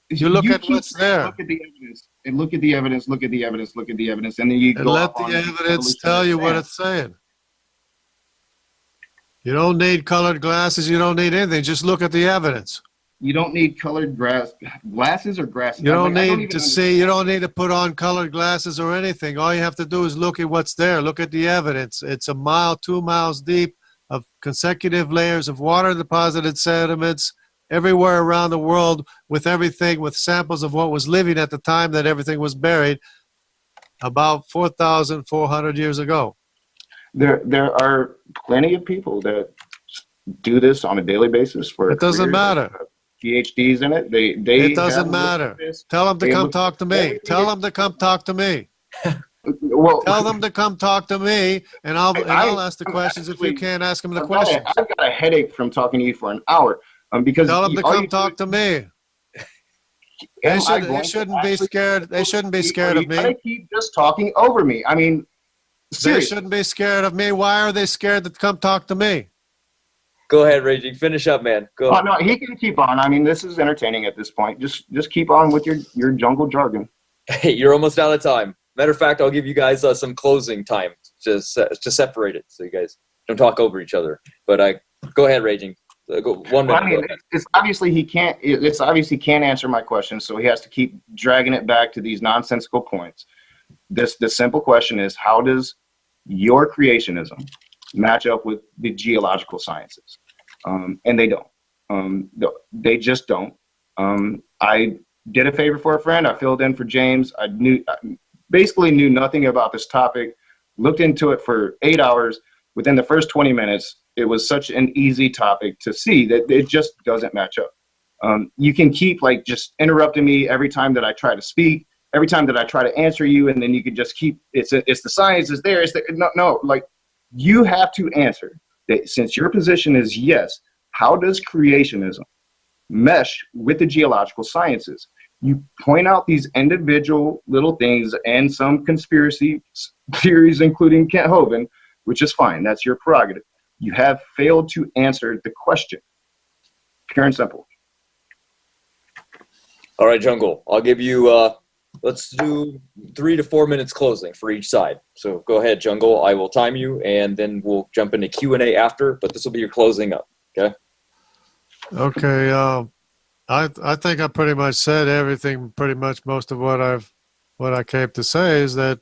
You look at what's there. Look at the evidence and look at the evidence. Look at the evidence. Look at the evidence, and then you And go let off the on evidence tell you what it's saying. You don't need colored glasses. You don't need anything. Just look at the evidence. You don't need colored glasses or grasses. You don't need to see. You don't need to put on colored glasses or anything. All you have to do is look at what's there. Look at the evidence. It's 1 mile, 2 miles deep of consecutive layers of water deposited sediments everywhere around the world with everything, with samples of what was living at the time that everything was buried about 4,400 years ago. There are plenty of people that do this on a daily basis for. It doesn't matter. PhDs in it. It doesn't matter. Tell them to come talk to me. Tell them to come talk to me. Well, tell them to come talk to me, and I'll ask the questions if you can't ask them the questions. I've got a headache from talking to you for an hour. Because tell them to come talk to me. They shouldn't be scared. They shouldn't be scared of me. They keep just talking over me. I mean, seriously. They shouldn't be scared of me. Why are they scared to come talk to me? Go ahead, Raging. Finish up, man. Go. Oh, no, he can keep on. I mean, this is entertaining at this point. Just keep on with your jungle jargon. Hey, you're almost out of time. Matter of fact, I'll give you guys some closing time to separate it so you guys don't talk over each other. But go ahead, Raging. Go 1 minute. I mean, it's obviously he can't. It's obviously can't answer my question, so he has to keep dragging it back to these nonsensical points. The simple question is, how does your creationism match up with the geological sciences? And they don't. They just don't. I did a favor for a friend. I filled in for James. I basically knew nothing about this topic. Looked into it for 8 hours. Within the first 20 minutes, it was such an easy topic to see that it just doesn't match up. You can keep just interrupting me every time that I try to speak, every time that I try to answer you, and then you can just keep, it's the science is there. No, you have to answer that. Since your position is yes, how does creationism mesh with the geological sciences? You point out these individual little things and some conspiracy theories, including Kent Hovind, which is fine. That's your prerogative. You have failed to answer the question. Pure and simple. All right, Jungle. I'll give you, let's do 3 to 4 minutes closing for each side. So go ahead, Jungle. I will time you, and then we'll jump into Q&A after, but this will be your closing up, okay? Okay. I think I pretty much said everything, pretty much most of what I came to say is that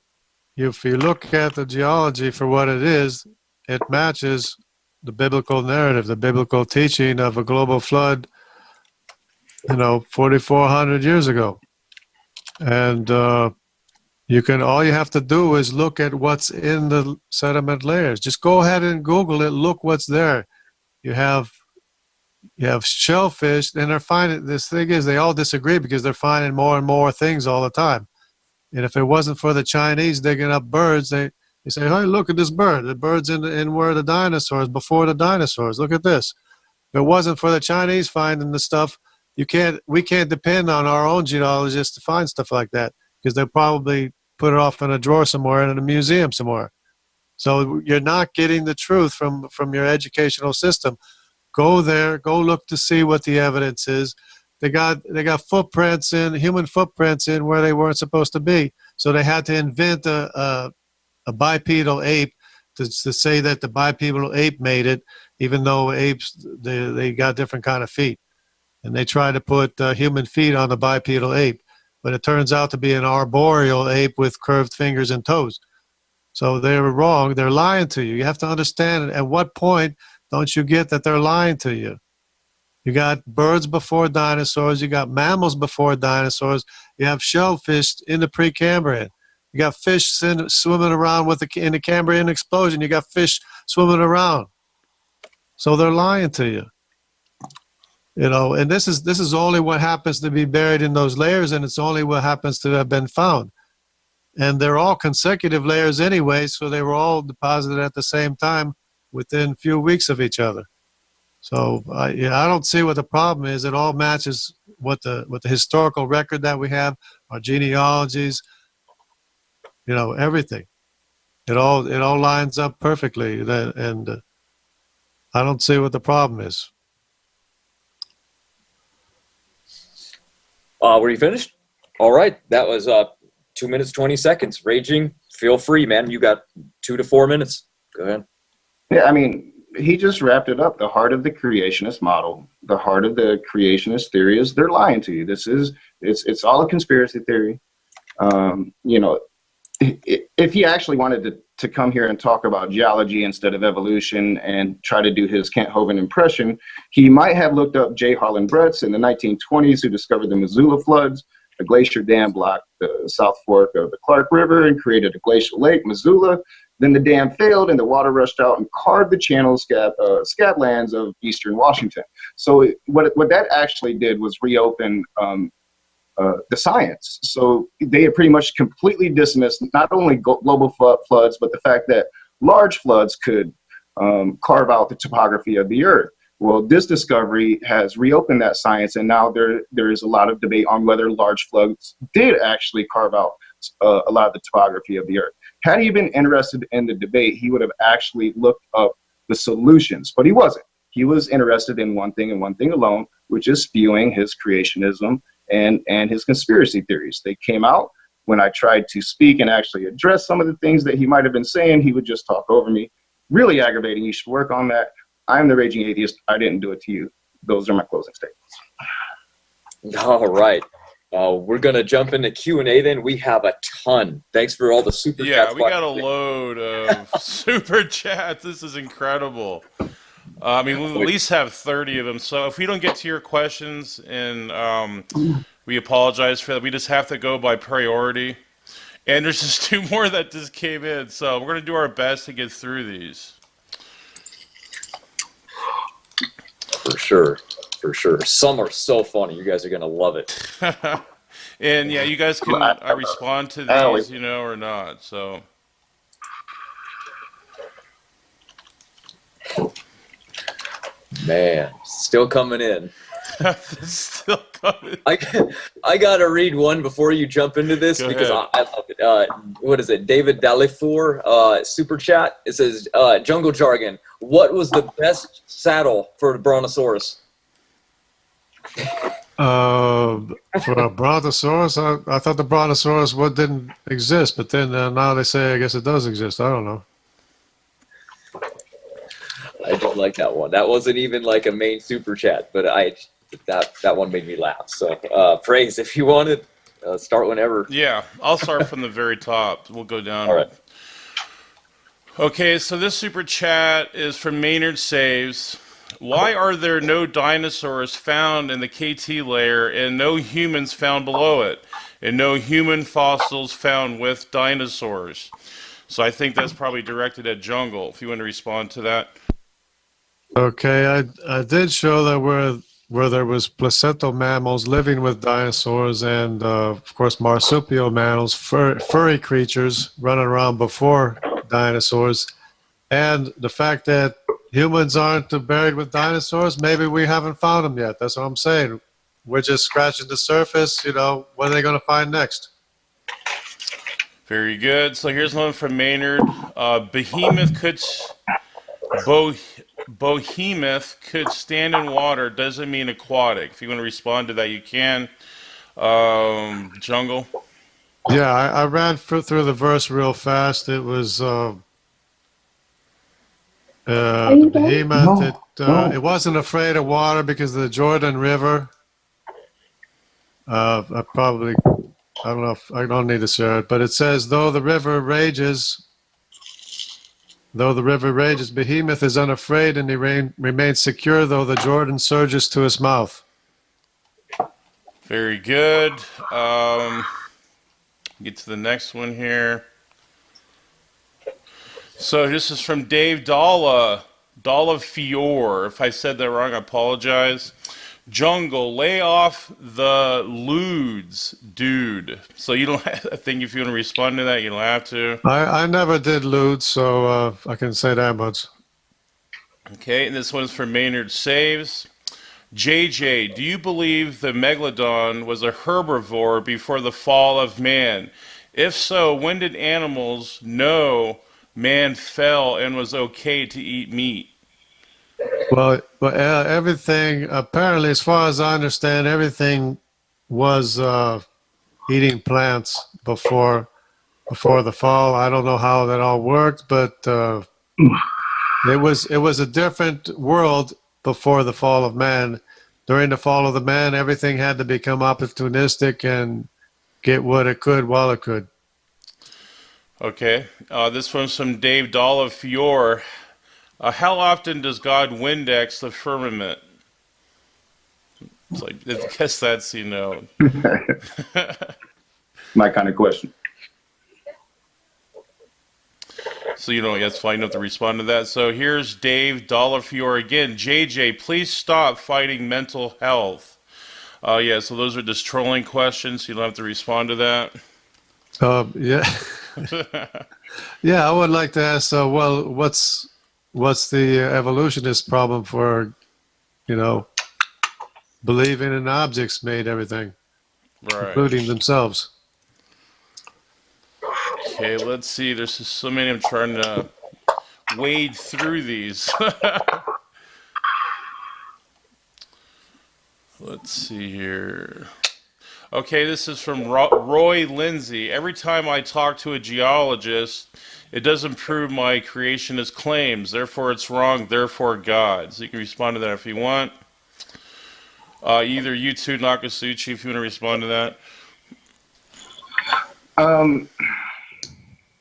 if you look at the geology for what it is, it matches the biblical narrative, the biblical teaching of a global flood, 4,400 years ago. And all you have to do is look at what's in the sediment layers. Just go ahead and Google it. Look what's there. You have shellfish, and they're finding, this thing is, they all disagree because they're finding more and more things all the time. And if it wasn't for the Chinese digging up birds, they say, hey, look at this bird. The bird's in where the dinosaurs, before the dinosaurs. Look at this. If it wasn't for the Chinese finding the stuff, we can't depend on our own geologists to find stuff like that, because they'll probably put it off in a drawer somewhere in a museum somewhere. So you're not getting the truth from your educational system. Go there, go look to see what the evidence is. They got footprints human footprints in where they weren't supposed to be. So they had to invent a bipedal ape to say that the bipedal ape made it, even though apes, they got different kind of feet. And they tried to put human feet on the bipedal ape, but it turns out to be an arboreal ape with curved fingers and toes. So they were wrong. They're lying to you. You have to understand at what point don't you get that they're lying to you. You got birds before dinosaurs. You got mammals before dinosaurs. You have shellfish in the Precambrian. You got fish swimming around in the Cambrian explosion. You got fish swimming around. So they're lying to you. And this is only what happens to be buried in those layers, and it's only what happens to have been found. and they're all consecutive layers anyway, so they were all deposited at the same time within a few weeks of each other. So yeah, I don't see what the problem is. It all matches what the historical record that we have, our genealogies, you know, everything. It all lines up perfectly, and I don't see what the problem is. Were you finished? All right, that was 2 minutes 20 seconds. Raging, feel free, man. You got 2 to 4 minutes. Go ahead. Yeah, I mean, he just wrapped it up. The heart of the creationist model, the heart of the creationist theory is they're lying to you. It's all a conspiracy theory. You know, if he actually wanted to come here and talk about geology instead of evolution and try to do his Kent Hovind impression, he might have looked up J. Harlan Bretz in the 1920s, who discovered the Missoula floods. A glacier dam blocked the South Fork of the Clark River and created a glacial lake, Missoula. Then the dam failed and the water rushed out and carved the channel scablands of eastern Washington. So what that actually did was reopen the science. So they had pretty much completely dismissed not only global floods, but the fact that large floods could carve out the topography of the earth. Well, this discovery has reopened that science, and now there is a lot of debate on whether large floods did actually carve out a lot of the topography of the earth. Had he been interested in the debate, he would have actually looked up the solutions, but he wasn't. He was interested in one thing and one thing alone, which is spewing his creationism and his conspiracy theories. They came out when I tried to speak and actually address some of the things that he might have been saying. He would just talk over me. Really aggravating. You should work on that. I'm the Raging Atheist. I didn't do it to you. Those are my closing statements. All right. We're going to jump into Q&A then. We have a ton. Thanks for all the super chats. Yeah, we got a load of super chats. This is incredible. I mean, we'll at least have 30 of them. So if we don't get to your questions, and we apologize for that, we just have to go by priority. And there's just 2 more that just came in. So we're going to do our best to get through these. For sure. For sure. Some are so funny. You guys are going to love it. And yeah, you guys can respond to these, you know, or not. So. Man, still coming in. Still coming. I gotta read one before you jump into this. Go because ahead. I love it. What is it? David Dalifour, super chat. It says, Jungle Jargon, what was the best saddle for the Brontosaurus? For a Brontosaurus, I thought the Brontosaurus didn't exist, but then now they say I guess it does exist. I don't know. I don't like that one. That wasn't even like a main super chat, but that one made me laugh. So praise if you wanted. Start whenever. Yeah, I'll start from the very top. We'll go down. All right. Okay, so this super chat is from Maynard Saves. Why are there no dinosaurs found in the KT layer and no humans found below it? And no human fossils found with dinosaurs? So I think that's probably directed at Jungle, if you want to respond to that. Okay, I did show that where there was placental mammals living with dinosaurs and, of course, marsupial mammals, furry creatures running around before dinosaurs. And the fact that humans aren't buried with dinosaurs, maybe we haven't found them yet. That's what I'm saying. We're just scratching the surface. You know, what are they going to find next? Very good. So here's one from Maynard. Behemoth could stand in water. Doesn't mean aquatic. If you want to respond to that, you can. Jungle. Yeah, I ran through the verse real fast. It was the behemoth. It wasn't afraid of water because of the Jordan River. I don't know if I don't need to share it, but it says, though the river rages, Behemoth is unafraid and he remains secure, though the Jordan surges to his mouth. Very good. Get to the next one here. So this is from Dave Dalla Fior. If I said that wrong, I apologize. Jungle, lay off the lewds, dude. So you don't. I think if you want to respond to that, you don't have to. I never did lewd, so I can say that much. Okay, and this one's for Maynard Saves. JJ, do you believe the megalodon was a herbivore before the fall of man? If so, when did animals know man fell and was okay to eat meat? Well, everything, apparently, as far as I understand, everything was eating plants before the fall. I don't know how that all worked, but it was a different world before the fall of man. During the fall of the man, everything had to become opportunistic and get what it could while it could. Okay, this one's from Dave Dolafiore. How often does God Windex the firmament? It's like, I guess that's, you know. My kind of question. So you know, that's fine enough to respond to that. So here's Dave Dolafiore again. JJ, please stop fighting mental health. Yeah, so those are just trolling questions. You don't have to respond to that. Yeah. Yeah, I would like to ask, well, what's the evolutionist problem for, you know, believing in objects made everything, Right. including themselves? Okay, let's see. There's just so many. I'm trying to wade through these. Let's see here. Okay, this is from Roy Lindsay. Every time I talk to a geologist, it doesn't prove my creationist claims. Therefore, it's wrong. Therefore, God. So you can respond to that if you want. Either you two, Nakasuchi, if you want to respond to that.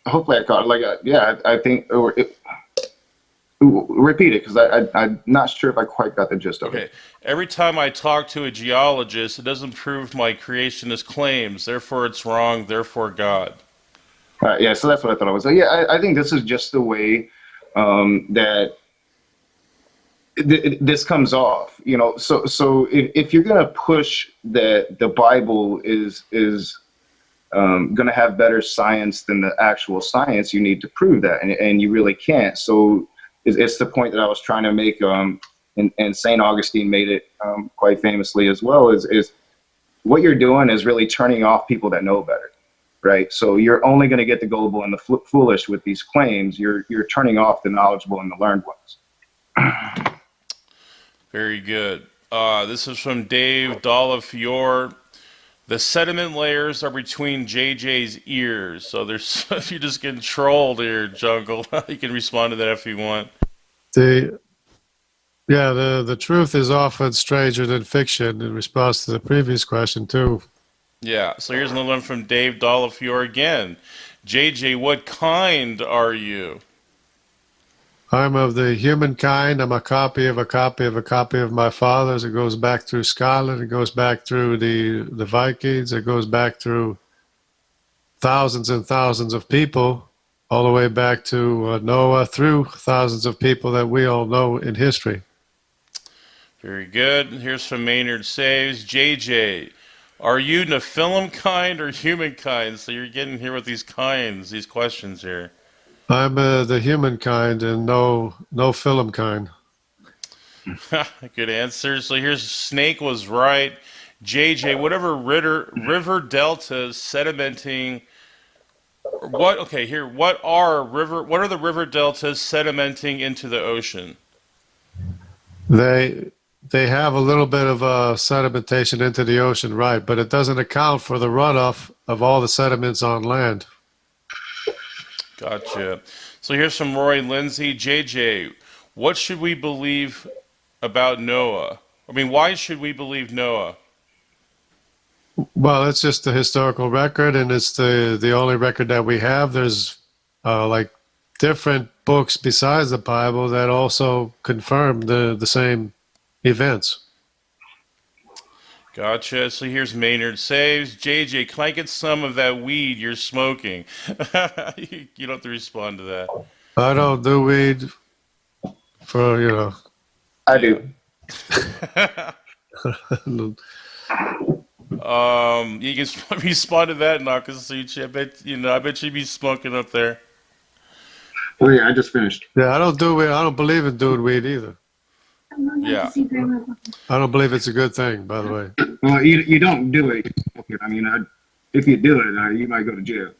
Hopefully I caught it. Like, yeah, I think, repeat it, because I'm not sure if I quite got the gist of it. Okay. Every time I talk to a geologist, it doesn't prove my creationist claims. Therefore, it's wrong. Therefore, God. Yeah, so that's what I thought it was. So, yeah, I think this is just the way that this comes off. You know, so if you're gonna push that the Bible is going to have better science than the actual science, you need to prove that, and you really can't. So it's the point that I was trying to make, and St. Augustine made it quite famously as well, is what you're doing is really turning off people that know better, right? So you're only going to get the gullible and the foolish with these claims. You're turning off the knowledgeable and the learned ones. Very good. This is from Dave Dolafiore. The sediment layers are between JJ's ears. So there's, if you're just getting trolled here, Jungle, you can respond to that if you want. The truth is often stranger than fiction, in response to the previous question too. Yeah, so here's another one from Dave Dolafiore again. JJ, what kind are you? I'm of the humankind. I'm a copy of a copy of a copy of my father's. It goes back through Scotland. It goes back through the Vikings. It goes back through thousands and thousands of people, all the way back to Noah, through thousands of people that we all know in history. Very good. Here's from Maynard Saves. JJ, are you Nephilim kind or humankind? So you're getting here with these kinds, these questions here. I'm the humankind and no film kind. Good answer. So here's Snake was right. JJ, whatever river deltas sedimenting. What? Okay, here. What are the river deltas sedimenting into the ocean? They have a little bit of sedimentation into the ocean, right? But it doesn't account for the runoff of all the sediments on land. Gotcha. So here's from Roy Lindsay. JJ, what should we believe about Noah? I mean, why should we believe Noah? Well, it's just the historical record, and it's the only record that we have. There's like different books besides the Bible that also confirm the same events. Gotcha. So here's Maynard Saves. JJ, can I get some of that weed you're smoking? You don't have to respond to that. I don't do weed for, I do. You can respond to that, Nakasuchi. I bet you'd be smoking up there. Oh yeah, I just finished. Yeah, I don't do weed. I don't believe in doing weed either. Yeah. I don't believe it's a good thing, by the way. Well, you don't do it. Okay, I mean, if you do it, you might go to jail.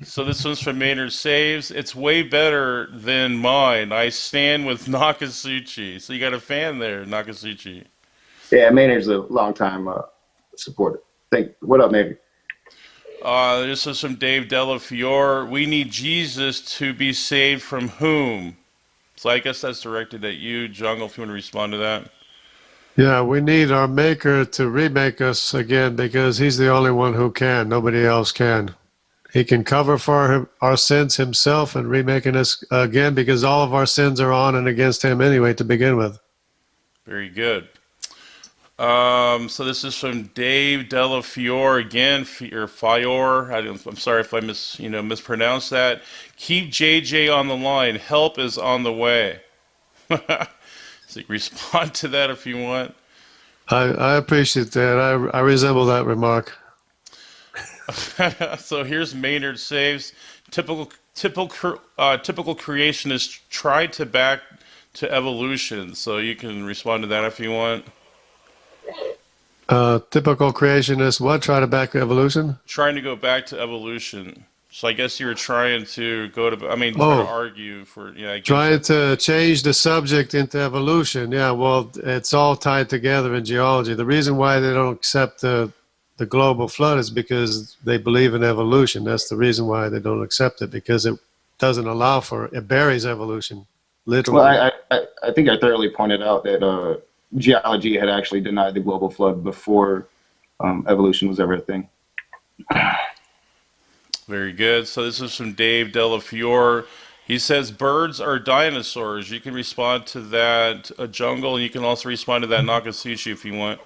So this one's from Maynard Saves. It's way better than mine. I stand with Nakasuchi. So you got a fan there, Nakasuchi. Yeah, Maynard's a long time supporter. What up, Maynard? This is from Dave Delafiore. We need Jesus to be saved from whom? So I guess that's directed at you, Jungle, if you want to respond to that. Yeah, we need our Maker to remake us again because He's the only one who can. Nobody else can. He can cover for our sins Himself and remaking us again because all of our sins are on and against Him anyway to begin with. Very good. So this is from Dave Delafiore again, or Fiore. I'm sorry if I mispronounced that. Keep JJ on the line. Help is on the way. So respond to that if you want. I appreciate that. I resemble that remark. So here's Maynard Saves. Typical creationists try to back to evolution. So you can respond to that if you want. Typical creationist, what? Try to back evolution? Trying to go back to evolution. So I guess you were trying to try to argue for, Trying to change the subject into evolution. Yeah, well, it's all tied together in geology. The reason why they don't accept the global flood is because they believe in evolution. That's the reason why they don't accept it, because it doesn't allow for, it buries evolution, literally. Well, I think I thoroughly pointed out that geology had actually denied the global flood before evolution was ever a thing. Very good. So this is from Dave Delafiore. He says birds are dinosaurs. You can respond to that, Jungle, and you can also respond to that, Nakasuchi, if you want.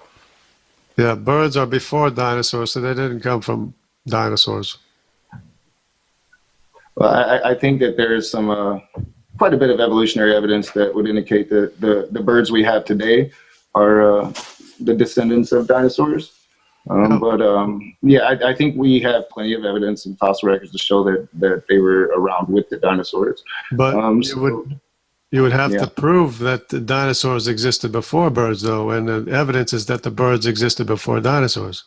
Yeah, birds are before dinosaurs, so they didn't come from dinosaurs. Well, I think that there is some quite a bit of evolutionary evidence that would indicate that the birds we have today are the descendants of dinosaurs. I think we have plenty of evidence and fossil records to show that they were around with the dinosaurs. But you would have to prove that the dinosaurs existed before birds, though, and the evidence is that the birds existed before dinosaurs.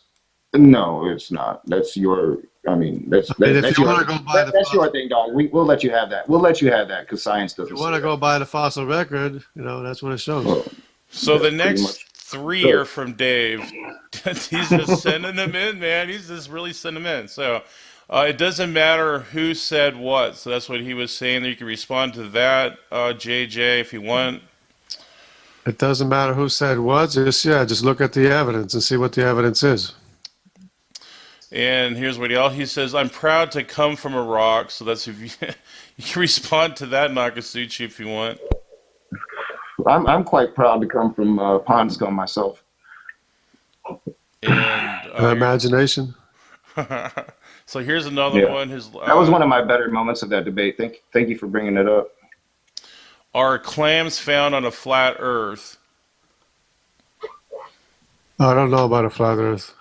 No, it's not. That's your. That's your thing, dog. We'll let you have that. We'll let you have that because science doesn't. If you want to go by the fossil record, that's what it shows. Well, so the next three are from Dave. He's just sending them in, man. He's just really sending them in. So it doesn't matter who said what. So that's what he was saying. You can respond to that, JJ, if you want. It doesn't matter who said what. Just look at the evidence and see what the evidence is. And here's what he says, I'm proud to come from a rock. So that's if you can respond to that, Nakasuchi, if you want. I'm quite proud to come from pond scum myself. And imagination. So here's another one. That was one of my better moments of that debate. Thank you for bringing it up. Are clams found on a flat Earth? I don't know about a flat Earth.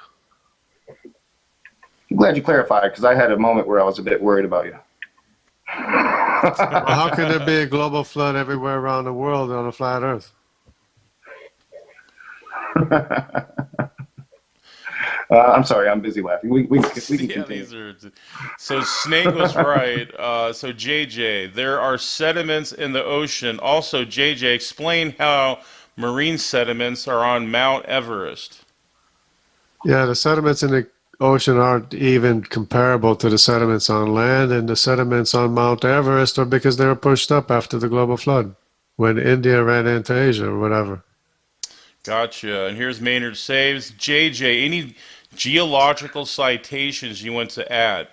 I'm glad you clarified because I had a moment where I was a bit worried about you. Well, how can there be a global flood everywhere around the world on a flat Earth? I'm sorry, I'm busy laughing. We can continue. So Snake was right. So JJ, there are sediments in the ocean. Also, JJ, explain how marine sediments are on Mount Everest. Yeah, the sediments in the ocean aren't even comparable to the sediments on land, and the sediments on Mount Everest are because they were pushed up after the global flood when India ran into Asia or whatever. Gotcha. And here's Maynard Saves. JJ, any geological citations you want to add?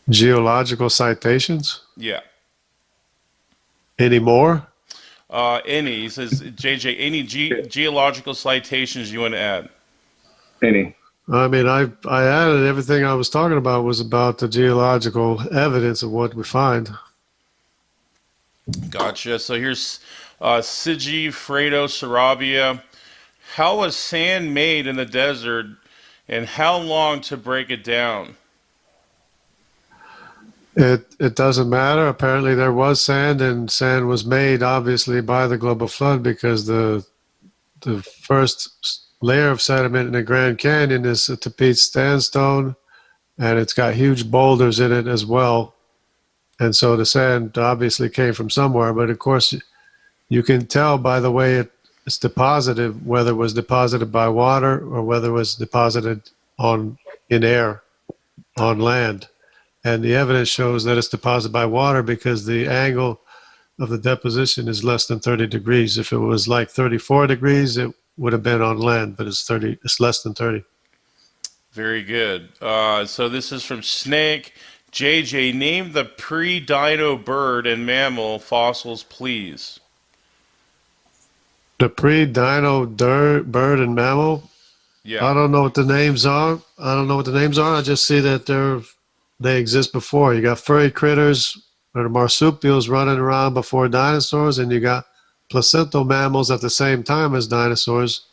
Geological citations? Yeah. Any more? Any. He says, JJ, any geological citations you want to add? Any. I added everything I was talking about was about the geological evidence of what we find. Gotcha. So here's Sigifredo Sarabia. How was sand made in the desert, and how long to break it down? It doesn't matter. Apparently there was sand, and sand was made obviously by the global flood, because the first layer of sediment in the Grand Canyon is a Tapete sandstone, and it's got huge boulders in it as well. And so the sand obviously came from somewhere, but of course you can tell by the way it's deposited whether it was deposited by water or whether it was deposited in air on land. And the evidence shows that it's deposited by water because the angle of the deposition is less than 30 degrees. If it was like 34 degrees, it would have been on land, but it's less than 30. Very good. So this is from Snake. JJ, name the pre-dino bird and mammal fossils, please. The pre-dino bird and mammal? Yeah. I don't know what the names are. I just see that they exist before. You got furry critters or marsupials running around before dinosaurs, and you got placental mammals at the same time as dinosaurs.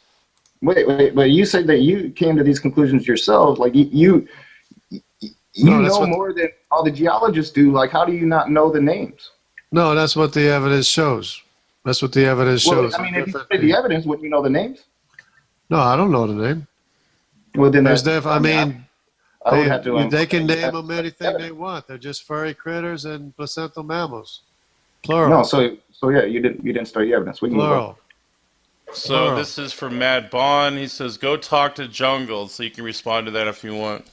Wait, but you said that you came to these conclusions yourself. Like you know more than all the geologists do. Like, how do you not know the names? No, that's what the evidence shows. That's what the evidence shows. I mean, if you study the evidence, wouldn't you know the names? No, I don't know the name. Well, then they can name them anything they want. They're just furry critters and placental mammals. Plural. No, so yeah, you didn't study the evidence. Plural. So this is from Matt Bond. He says, go talk to Jungle. So you can respond to that if you want.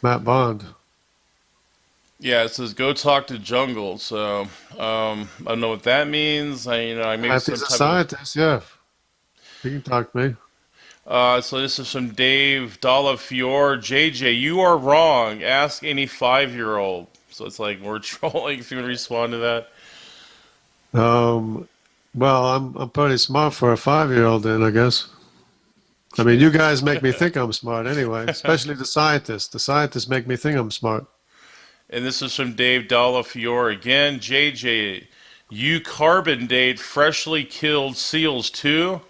Matt Bond. Yeah, it says go talk to Jungle. So I don't know what that means. I maybe He's a scientist. Yeah, he can talk to me. So this is from Dave Dalafiore. JJ, you are wrong. Ask any 5-year-old. So it's like we're trolling. If you want to respond to that. Well, I'm pretty smart for a 5-year-old then, I guess. I mean, you guys make me think I'm smart anyway, especially the scientists. The scientists make me think I'm smart. And this is from Dave Dalafiore again. JJ, you carbon date freshly killed seals too?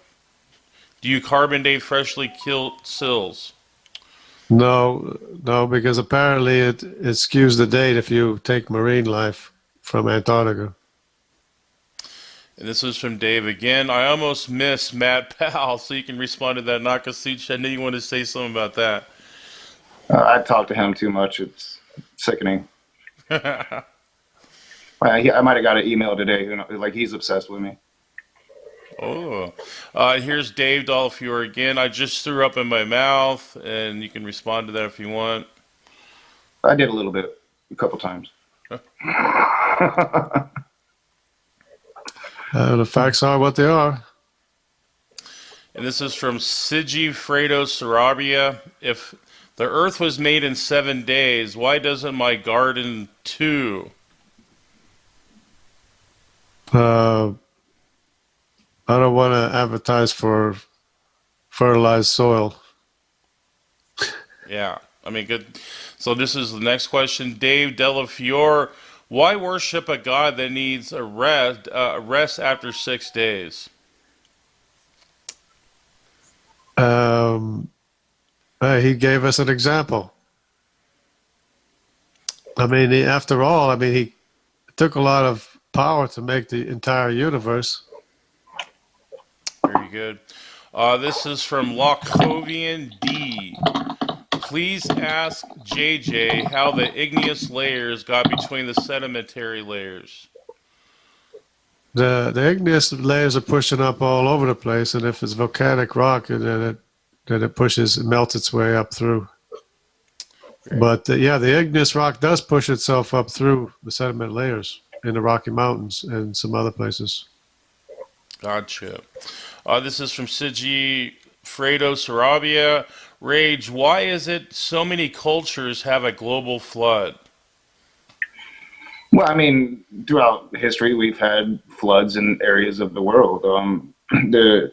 Do you carbon date freshly killed seals? No, because apparently it skews the date if you take marine life from Antarctica. And this is from Dave again. I almost missed Matt Powell, so you can respond to that. Nakasuchi, I knew you wanted to say something about that. I talk to him too much. It's sickening. I might have got an email today. Like he's obsessed with me. Oh, here's Dave Dalafiore again. I just threw up in my mouth, and you can respond to that if you want. I did a little bit, a couple times. The facts are what they are. And this is from Sigifredo Sarabia. If the earth was made in 7 days, why doesn't my garden too? I don't want to advertise for fertilized soil. Yeah, I mean, good. So this is the next question. Dave Delafiore, why worship a God that needs a rest after 6 days? He gave us an example. I mean, after all, he took a lot of power to make the entire universe. Very good. This is from Lochovian D. Please ask JJ how the igneous layers got between the sedimentary layers. The igneous layers are pushing up all over the place, and if it's volcanic rock, then it melts its way up through. Great. But the igneous rock does push itself up through the sediment layers in the Rocky Mountains and some other places. Gotcha. This is from Sigifredo Sarabia. Rage, why is it so many cultures have a global flood? Well, throughout history, we've had floods in areas of the world. The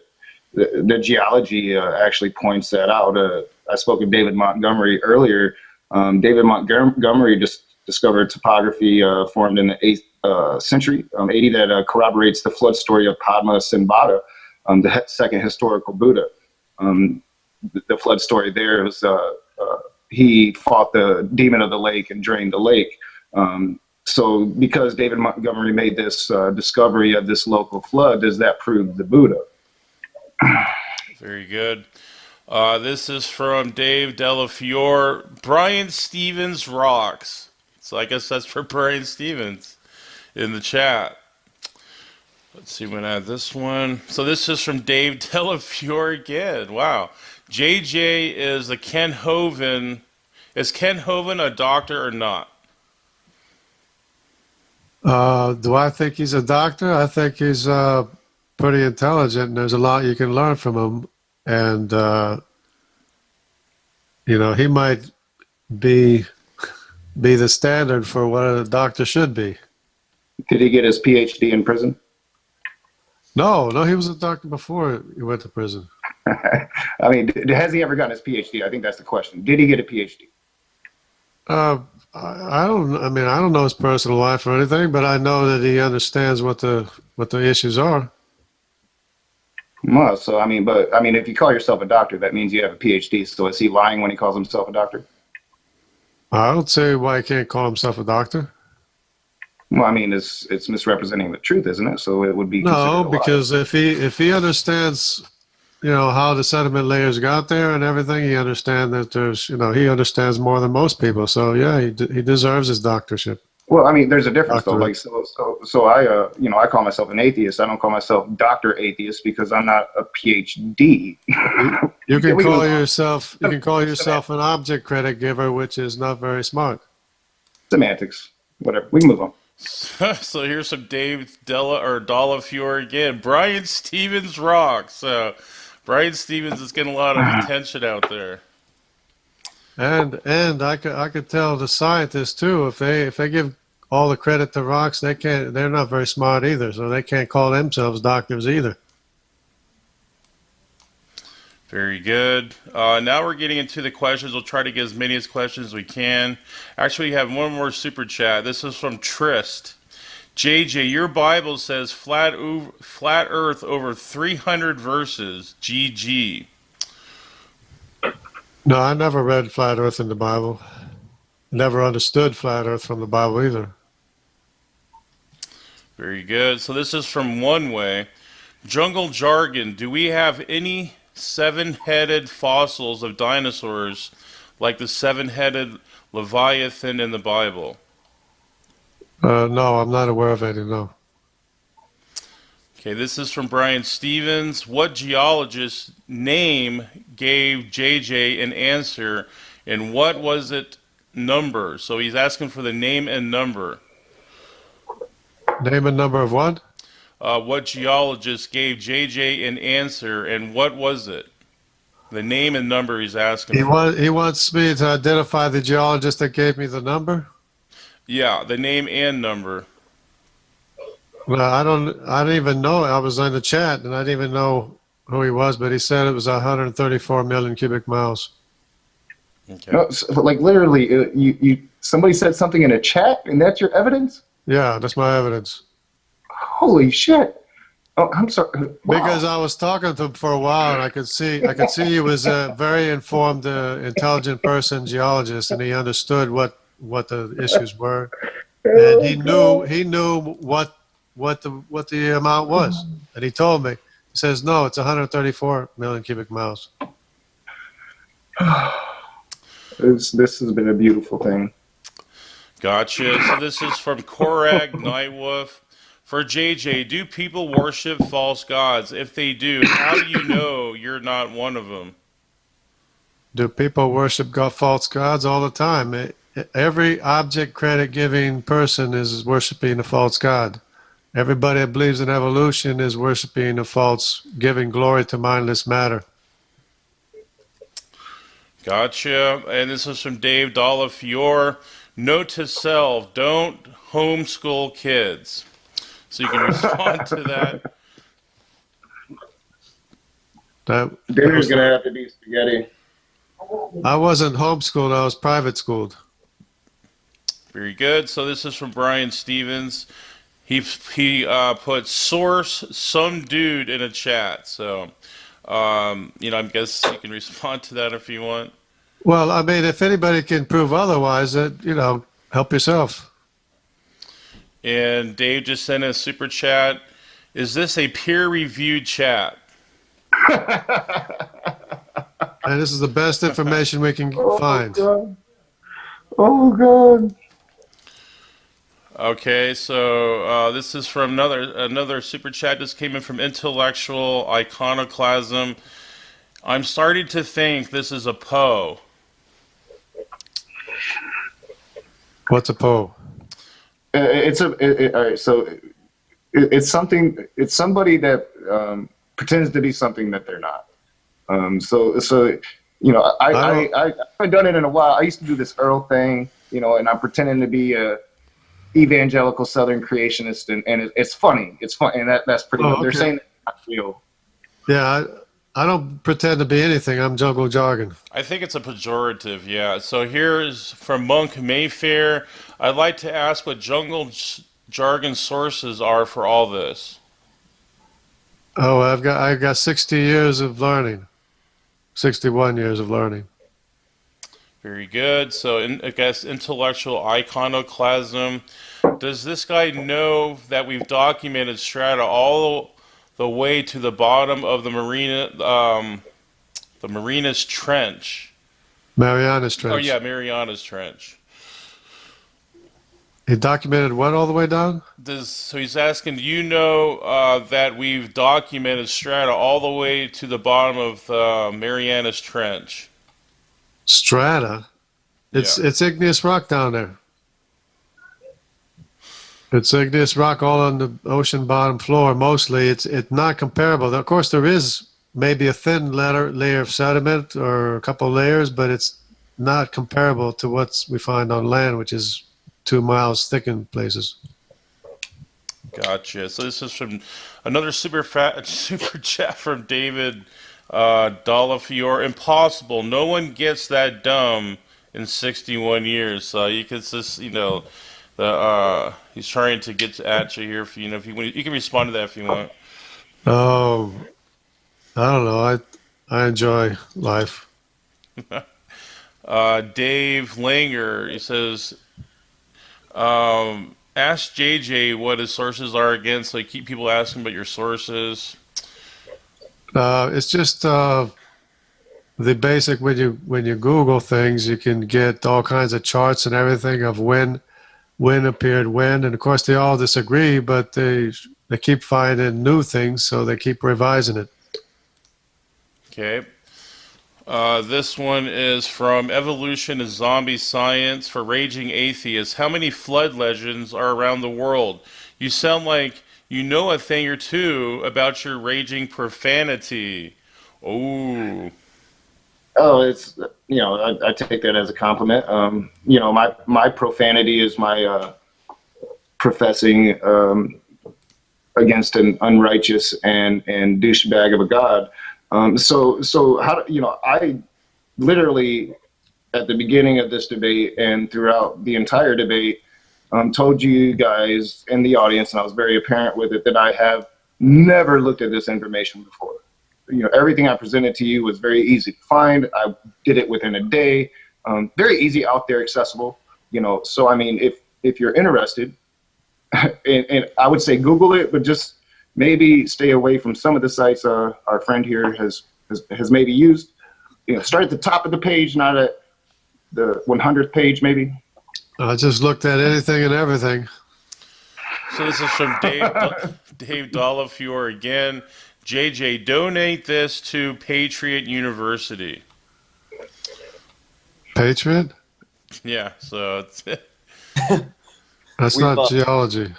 geology actually points that out. I spoke with David Montgomery earlier. David Montgomery just discovered topography formed in the century AD that corroborates the flood story of Padma Simbhata, the second historical Buddha. The flood story there is he fought the demon of the lake and drained the lake. So because David Montgomery made this discovery of this local flood, does that prove the Buddha? Very good. This is from Dave Delafiore. Brian Stevens rocks. So I guess that's for Brian Stevens in the chat. Let's see, I'm going to add this one. So this is from Dave Delafiore again. Wow. JJ is a Ken Hovind. Is Ken Hovind a doctor or not? Do I think he's a doctor? I think he's pretty intelligent, and there's a lot you can learn from him. And, you know, he might be the standard for what a doctor should be. Did he get his PhD in prison? No, he was a doctor before he went to prison. I mean, has he ever gotten his PhD? I think that's the question. Did he get a PhD? I don't know his personal life or anything, but I know that he understands what the issues are. Well, so I mean, if you call yourself a doctor, that means you have a PhD. So is he lying when he calls himself a doctor? I don't see why he can't call himself a doctor. Well, I mean, it's misrepresenting the truth, isn't it? So it would be no, because if he understands, you know, how the sediment layers got there and everything, he understands that there's, you know, he understands more than most people. So yeah, he deserves his doctorship. Well, I mean, there's a difference though. Like, so I, you know, I call myself an atheist. I don't call myself Dr. Atheist because I'm not a PhD. You can call yourself an object credit giver, which is not very smart. Semantics, whatever. We can move on. So here's some Dave Delafiore again. Brian Stevens rocks. So Brian Stevens is getting a lot of attention out there. And I could tell the scientists too, if they give all the credit to rocks, they're not very smart either, so they can't call themselves doctors either. Very good. Now we're getting into the questions. We'll try to get as many questions as we can. Actually, we have one more super chat. This is from Trist. JJ, your Bible says flat Earth over 300 verses. GG. No, I never read flat Earth in the Bible. Never understood flat Earth from the Bible either. Very good. So this is from One Way. Jungle Jargon. Do we have any seven-headed fossils of dinosaurs like the seven-headed Leviathan in the Bible? No, I'm not aware of any, no. Okay, this is from Brian Stevens. What geologist's name gave JJ an answer, and what was it number? So he's asking for the name and number. Name and number of what? What geologist gave JJ an answer, and what was it? The name and number he's asking for. He wants me to identify the geologist that gave me the number? Yeah, the name and number. Well, I don't even know. I was in the chat, and I didn't even know who he was, but he said it was 134 million cubic miles. Okay. No, so, like literally, somebody said something in a chat, and that's your evidence? Yeah, that's my evidence. Holy shit! Oh, I'm sorry. Wow. Because I was talking to him for a while, and I could see he was a very informed, intelligent person, geologist, and he understood what the issues were, and he knew what the amount was, and he told me. He says, no, it's 134 million cubic miles. This has been a beautiful thing. Gotcha. So this is from Korag Nightwolf. For JJ, do people worship false gods? If they do, how do you know you're not one of them? Do people worship false gods all the time? Every object credit giving person is worshiping a false god. Everybody that believes in evolution is worshiping a false, giving glory to mindless matter. Gotcha. And this is from Dave Delafiore. Note to self, don't homeschool kids. So you can respond to that. Dinner's going to have to be spaghetti. I wasn't homeschooled, I was private schooled. Very good. So this is from Brian Stevens. He put source some dude in a chat. So, I guess you can respond to that if you want. Well, I mean, if anybody can prove otherwise, help yourself. And Dave just sent a super chat. Is this a peer-reviewed chat? And this is the best information we can find. God. Oh, God. Okay, so this is from another super chat. This came in from Intellectual Iconoclasm. I'm starting to think this is a Poe. What's a Poe? All right. So it's something. It's somebody that pretends to be something that they're not. So I haven't done it in a while. I used to do this Earl thing, and I'm pretending to be a evangelical Southern creationist, and it's funny. It's fun, and that's pretty. Okay. They're saying it's not real. Yeah, I don't pretend to be anything. I'm Jungle Jargon. I think it's a pejorative, yeah. So here's from Monk Mayfair. I'd like to ask what Jungle Jargon sources are for all this. Oh, I've got 60 years of learning. 61 years of learning. Very good. So I guess Intellectual Iconoclasm. Does this guy know that we've documented strata all the way to the bottom of the Marianas Trench? Marianas Trench. Oh yeah, Marianas Trench. He documented what all the way down? So he's asking, do you know that we've documented strata all the way to the bottom of Marianas Trench? Strata? It's igneous rock down there. It's igneous rock all on the ocean bottom floor mostly. It's not comparable. Of course, there is maybe a thin layer of sediment or a couple layers, but it's not comparable to what we find on land, which is 2 miles thick in places. Gotcha. So this is from another super chat from David Dalafiore. Impossible. No one gets that dumb in 61 years. So you can just, he's trying to get at you here. If you can respond to that if you want. Oh, I don't know. I enjoy life. Dave Langer, he says, ask JJ what his sources are again, so you keep people asking about your sources. It's just the basic, when you Google things, you can get all kinds of charts and everything of when appeared when, and of course they all disagree, but they keep finding new things, so they keep revising it. Okay. This one is from Evolution and Zombie Science for Raging Atheists. How many flood legends are around the world? You sound like you know a thing or two about your raging profanity. Oh. Oh, it's I take that as a compliment. My profanity is my professing against an unrighteous and douchebag of a God. So how I literally at the beginning of this debate and throughout the entire debate told you guys in the audience, and I was very apparent with it, that I have never looked at this information before. Everything I presented to you was very easy to find. I did it within a day, very easy, out there, accessible. So I mean, if you're interested, and I would say Google it, but just maybe stay away from some of the sites our friend here has maybe used. Start at the top of the page, not at the 100th page, maybe. I just looked at anything and everything. So this is from Dave Dalafiore again. JJ, donate this to Patriot University. Patriot? Yeah, so it's That's not geology.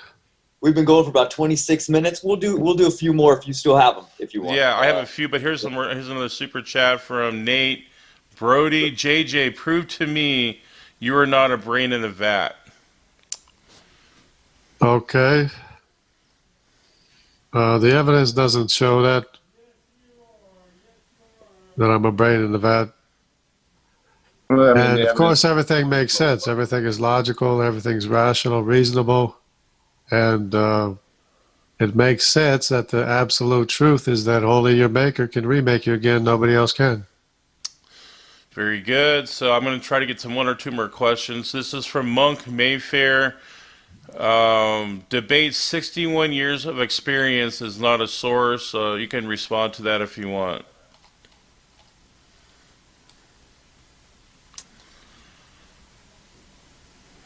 We've been going for about 26 minutes. We'll do a few more if you still have them, if you want. Yeah, I have a few, but here's another super chat from Nate Brody. JJ, prove to me you are not a brain in a vat. Okay. The evidence doesn't show that I'm a brain in the vat. Well, And of course, everything makes sense. Everything is logical. Everything's rational, reasonable. And it makes sense that the absolute truth is that only your maker can remake you again. Nobody else can. Very good. So I'm going to try to get to one or two more questions. This is from Monk Mayfair. Debate 61 years of experience is not a source. You can respond to that if you want.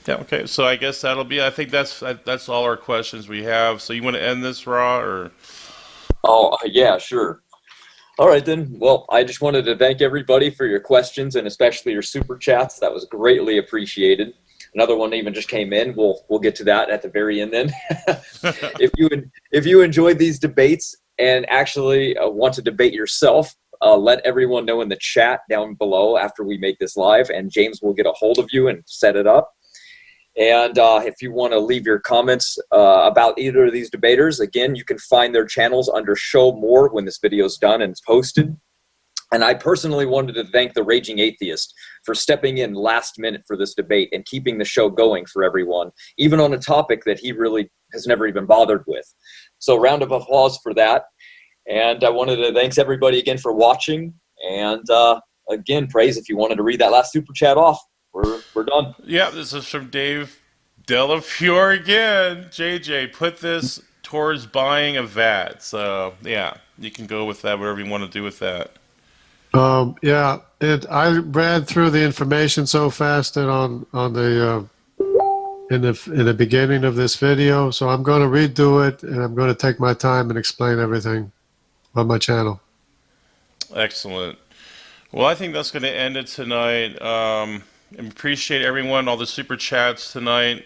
Yeah, okay. So I guess that'll be, I think that's all our questions we have. So you want to end this, Raw, or? Oh, yeah, sure. All right, then. Well, I just wanted to thank everybody for your questions and especially your super chats. That was greatly appreciated. Another one even just came in. We'll get to that at the very end then. If you enjoyed these debates and actually want to debate yourself, let everyone know in the chat down below after we make this live, and James will get a hold of you and set it up. And if you want to leave your comments about either of these debaters, again, you can find their channels under Show More when this video is done and it's posted. And I personally wanted to thank the Raging Atheist for stepping in last minute for this debate and keeping the show going for everyone, even on a topic that he really has never even bothered with. So round of applause for that. And I wanted to thanks everybody again for watching. And again, Praise, if you wanted to read that last super chat off, we're done. Yeah, this is from Dave Delafiore again. JJ, put this towards buying a vat. So, yeah, you can go with that, whatever you want to do with that. Yeah, I ran through the information so fast that on the in the beginning of this video, so I'm going to redo it and I'm going to take my time and explain everything on my channel. Excellent. Well, I think that's going to end it tonight. Appreciate everyone, all the super chats tonight.